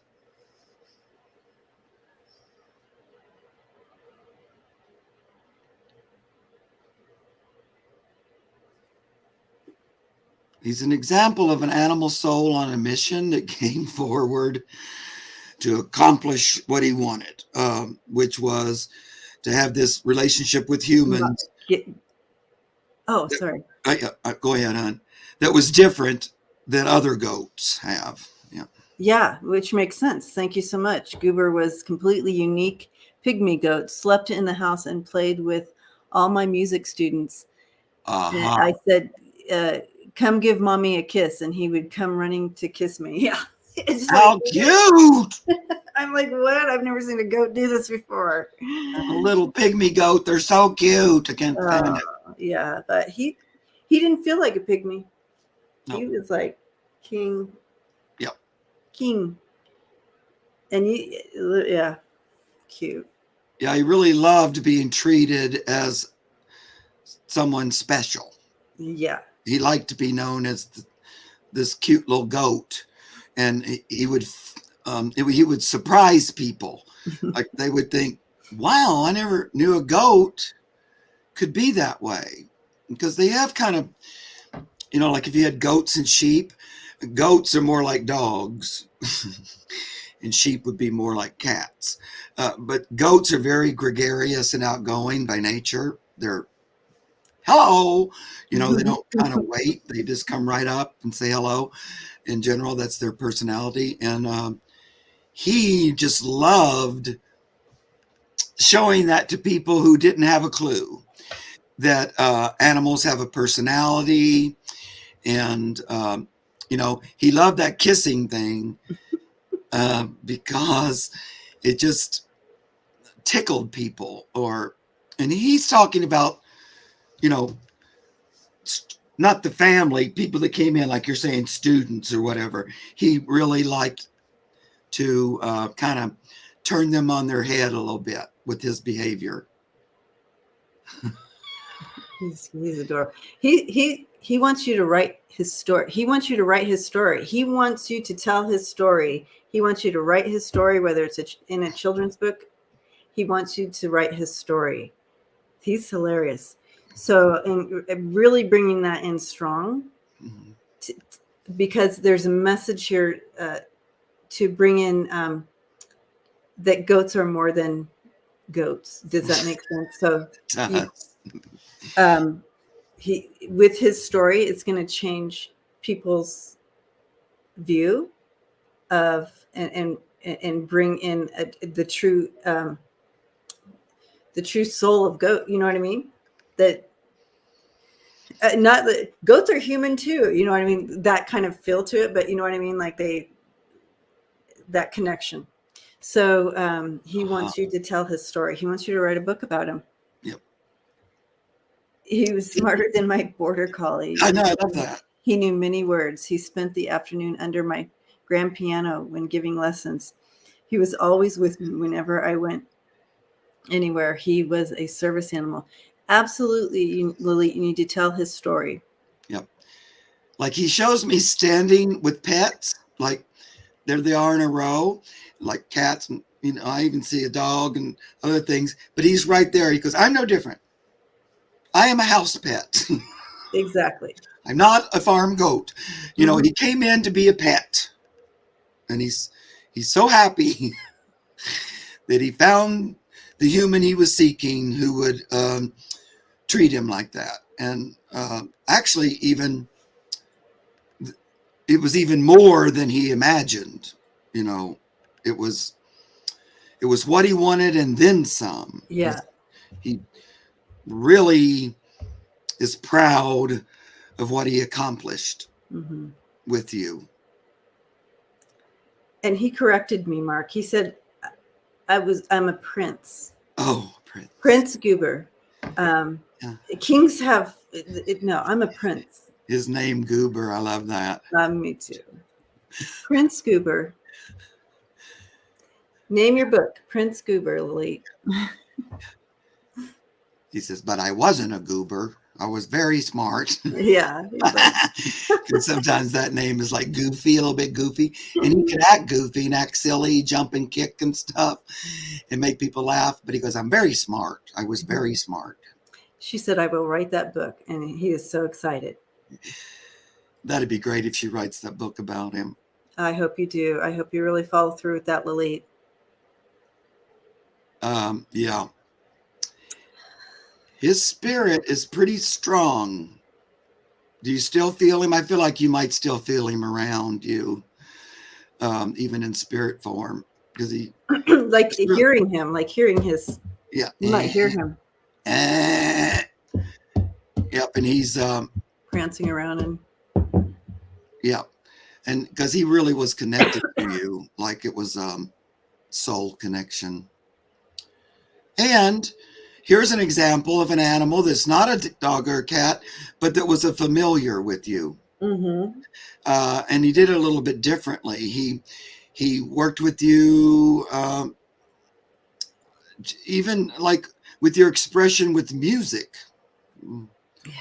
He's an example of an animal soul on a mission that came forward to accomplish what he wanted, which was to have this relationship with humans. Sorry. Go ahead, hon. That was different than other goats have. Yeah. Yeah, which makes sense. Thank you so much. Goober was completely unique pygmy goat, slept in the house and played with all my music students. Uh-huh. I said, come give mommy a kiss, and he would come running to kiss me. Yeah. How cute! I'm like, what? I've never seen a goat do this before. A little pygmy goat. They're so cute. I can't stand it. Yeah, but he didn't feel like a pygmy. Nope. He was like king. Yep. King. And yeah, cute. Yeah, he really loved being treated as someone special. Yeah. He liked to be known as this cute little goat, and he would he would surprise people. Like they would think, "Wow, I never knew a goat could be that way," because they have kind of, like if you had goats and sheep, goats are more like dogs, and sheep would be more like cats. But goats are very gregarious and outgoing by nature. They're hello, they don't kind of wait. They just come right up and say hello. In general, that's their personality. And he just loved showing that to people who didn't have a clue that animals have a personality. And, he loved that kissing thing because it just tickled people. And he's talking about, not the family, people that came in, like you're saying, students or whatever. He really liked to kind of turn them on their head a little bit with his behavior. He's adorable. He wants you to write his story. He wants you to write his story. He wants you to tell his story. He wants you to write his story, whether it's in a children's book. He wants you to write his story. He's hilarious. So, and really bringing that in strong, because there's a message here to bring in that goats are more than goats. Does that make sense? So, he with his story, it's going to change people's view of and bring in the true soul of goat. You know what I mean? That not that goats are human too. You know what I mean? That kind of feel to it, but you know what I mean? Like that connection. So he wants you to tell his story. He wants you to write a book about him. Yep. He was smarter than my border collie. I know, I love that. He knew many words. He spent the afternoon under my grand piano when giving lessons. He was always with me whenever I went anywhere. He was a service animal. Absolutely, Lily, you need to tell his story. Yep. Like he shows me standing with pets, like there they are in a row, like cats, and I even see a dog and other things, but he's right there. He goes, I'm no different. I am a house pet. Exactly. I'm not a farm goat. He came in to be a pet, and he's so happy that he found the human he was seeking who would treat him like that. And actually, it was even more than he imagined. It was what he wanted and then some. Yeah. He really is proud of what he accomplished with you. And he corrected me, Mark. He said, I'm a prince. Oh, prince. Prince Goober. Kings have, no, I'm a prince. His name, Goober. I love that. Me too. Prince Goober. Name your book, Prince Goober, Lily. He says, but I wasn't a goober. I was very smart. Yeah. Because sometimes that name is like goofy, a little bit goofy. And he can act goofy and act silly, jump and kick and stuff and make people laugh. But he goes, I'm very smart. I was very smart. She said, I will write that book. And he is so excited. That'd be great if she writes that book about him. I hope you do. I hope you really follow through with that, Lily. Yeah. His spirit is pretty strong. Do you still feel him? I feel like you might still feel him around you, even in spirit form, because he like hearing him, like hearing his. Yeah, you might hear him. Yep, and he's prancing around and. Yeah, and because he really was connected to you, like it was soul connection. And here's an example of an animal that's not a dog or a cat, but that was a familiar with you. Mm-hmm. And he did it a little bit differently. He worked with you even like with your expression with music. Yeah.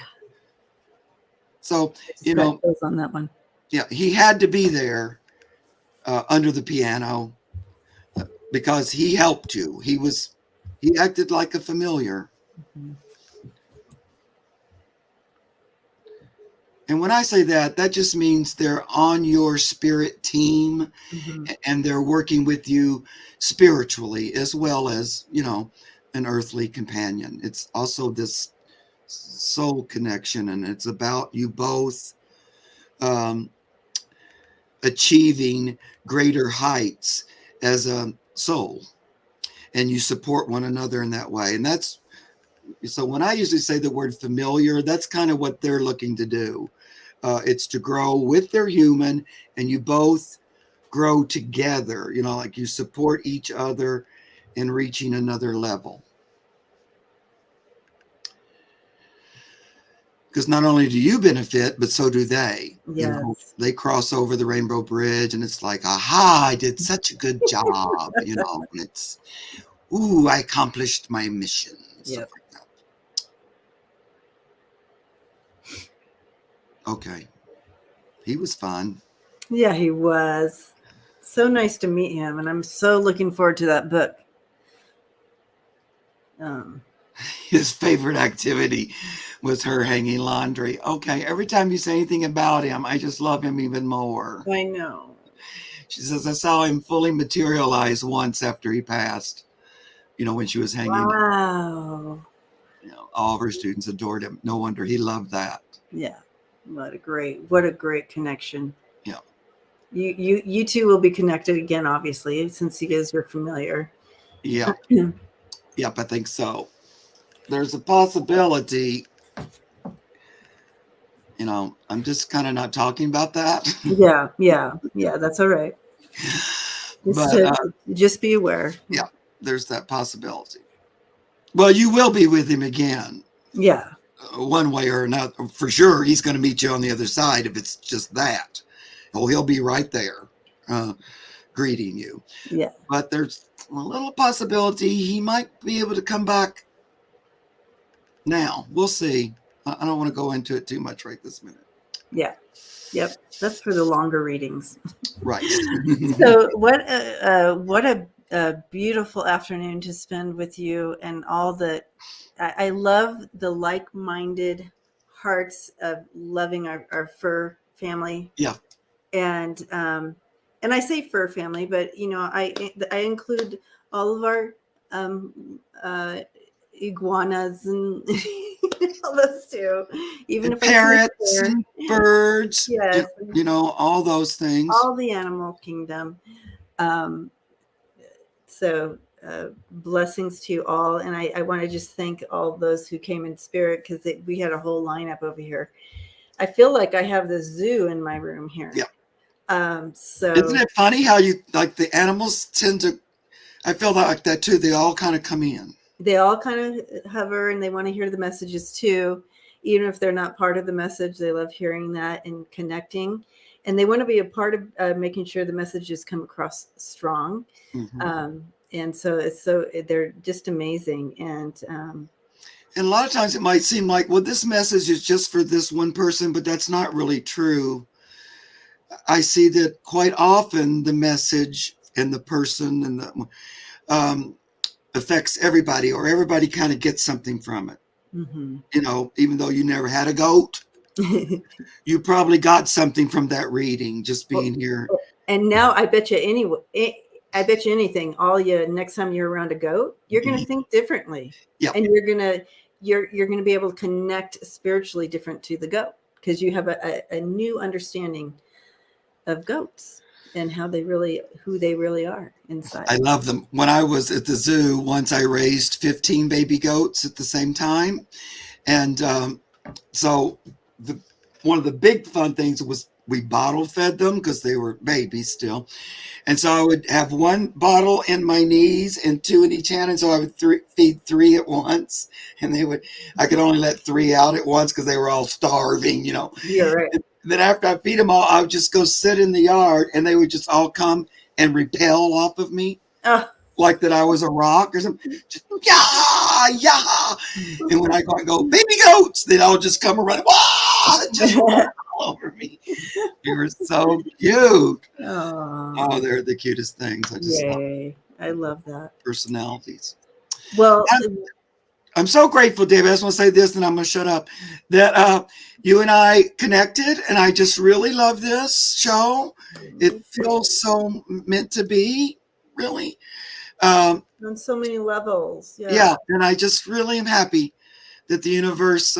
So, Just got chills on that one. yeah, he had to be there under the piano because he helped you. He acted like a familiar. Mm-hmm. And when I say that, that just means they're on your spirit team Mm-hmm. and they're working with you spiritually as well as, an earthly companion. It's also this soul connection, and it's about you both achieving greater heights as a soul, and you support one another in that way. And that's so when I usually say the word familiar, that's kind of what they're looking to do. It's to grow with their human, and you both grow together, like you support each other in reaching another level. Because not only do you benefit, but so do they. Yes. They cross over the Rainbow Bridge, and it's like, aha, I did such a good job, and it's, ooh, I accomplished my mission. Yep. Stuff like that. Okay. He was fun. Yeah, he was. So nice to meet him, and I'm so looking forward to that book. His favorite activity was her hanging laundry. Okay, every time you say anything about him, I just love him even more. I know. She says, I saw him fully materialize once after he passed, when she was hanging. Wow. All of her students adored him. No wonder he loved that. Yeah. What a great connection. Yeah. You two will be connected again, obviously, since you guys are familiar. Yeah. Yep, I think so. There's a possibility, I'm just kind of not talking about that. Yeah, that's all right. Just be aware. Yeah, there's that possibility. Well, you will be with him again. Yeah. One way or another. For sure, he's going to meet you on the other side if it's just that. Oh, he'll be right there greeting you. Yeah. But there's a little possibility he might be able to come back now. We'll see. I don't want to go into it too much right this minute. Yeah. Yep. That's for the longer readings. Right. So what a beautiful afternoon to spend with you, and all that. I love the like-minded hearts of loving our fur family. Yeah. And I say fur family, but I include all of our iguanas and all those too. Even if parrots and birds, yes, all those things. All the animal kingdom. So blessings to you all, and I want to just thank all those who came in spirit, because we had a whole lineup over here. I feel like I have the zoo in my room here. Yeah. So isn't it funny how you like the animals tend to? I feel like that too. They all kind of come in. They all kind of hover, and they want to hear the messages too, even if they're not part of the message. They love hearing that and connecting, and they want to be a part of making sure the messages come across strong. Mm-hmm. And so they're just amazing. And a lot of times it might seem like, well, this message is just for this one person, but that's not really true. I see that quite often the message and the person and the affects everybody, or everybody kind of gets something from it. Mm-hmm. Even though you never had a goat, you probably got something from that reading just being here. And now I bet you anything, next time you're around a goat, you're going to think differently. Yeah. And you're going to be able to connect spiritually different to the goat, because you have a new understanding of goats and who they really are inside. I love them. When I was at the zoo once, I raised 15 baby goats at the same time. And so one of the big fun things was we bottle fed them because they were babies still. And so I would have one bottle in my knees and two in each hand. And so I would feed three at once. And I could only let three out at once because they were all starving, Yeah, right. And then after I feed them all, I would just go sit in the yard, and they would just all come and repel off of me. Oh. like that I was a rock or something. Just, yeah. And when I go, baby goats, they'd all just come around. Wow, just run all over me. They were so cute. Oh, they're the cutest things. I just love Yay. I love that. personalities. Well, I'm so grateful, David. I just want to say this, and I'm going to shut up. That you and I connected, and I just really love this show. It feels so meant to be, really. On so many levels. Yeah, and I just really am happy that the universe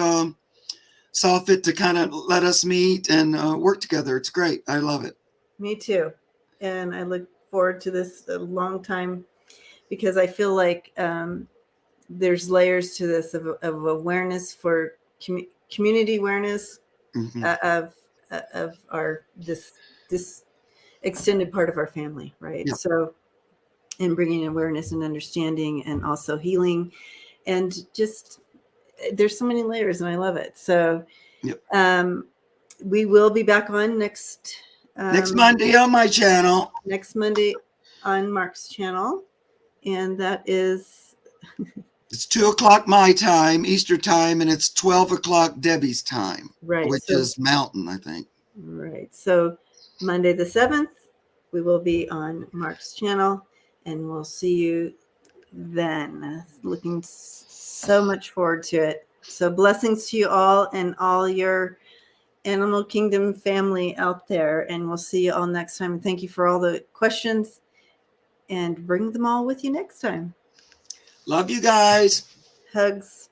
saw fit to kind of let us meet and work together. It's great. I love it. Me too. And I look forward to this a long time because I feel like there's layers to this of awareness for community awareness of our this extended part of our family, right? Yeah. So, and bringing awareness and understanding, and also healing, and just there's so many layers, and I love it. So, we will be back on next Monday on my channel. Next Monday on Mark's channel, and that is. It's 2:00 my time, Easter time, and it's 12:00 Debbie's time, right? Which is Mountain, I think. Right. So Monday the 7th, we will be on Mark's channel, and we'll see you then. Looking so much forward to it. So blessings to you all and all your Animal Kingdom family out there, and we'll see you all next time. And thank you for all the questions, and bring them all with you next time. Love you guys. Hugs.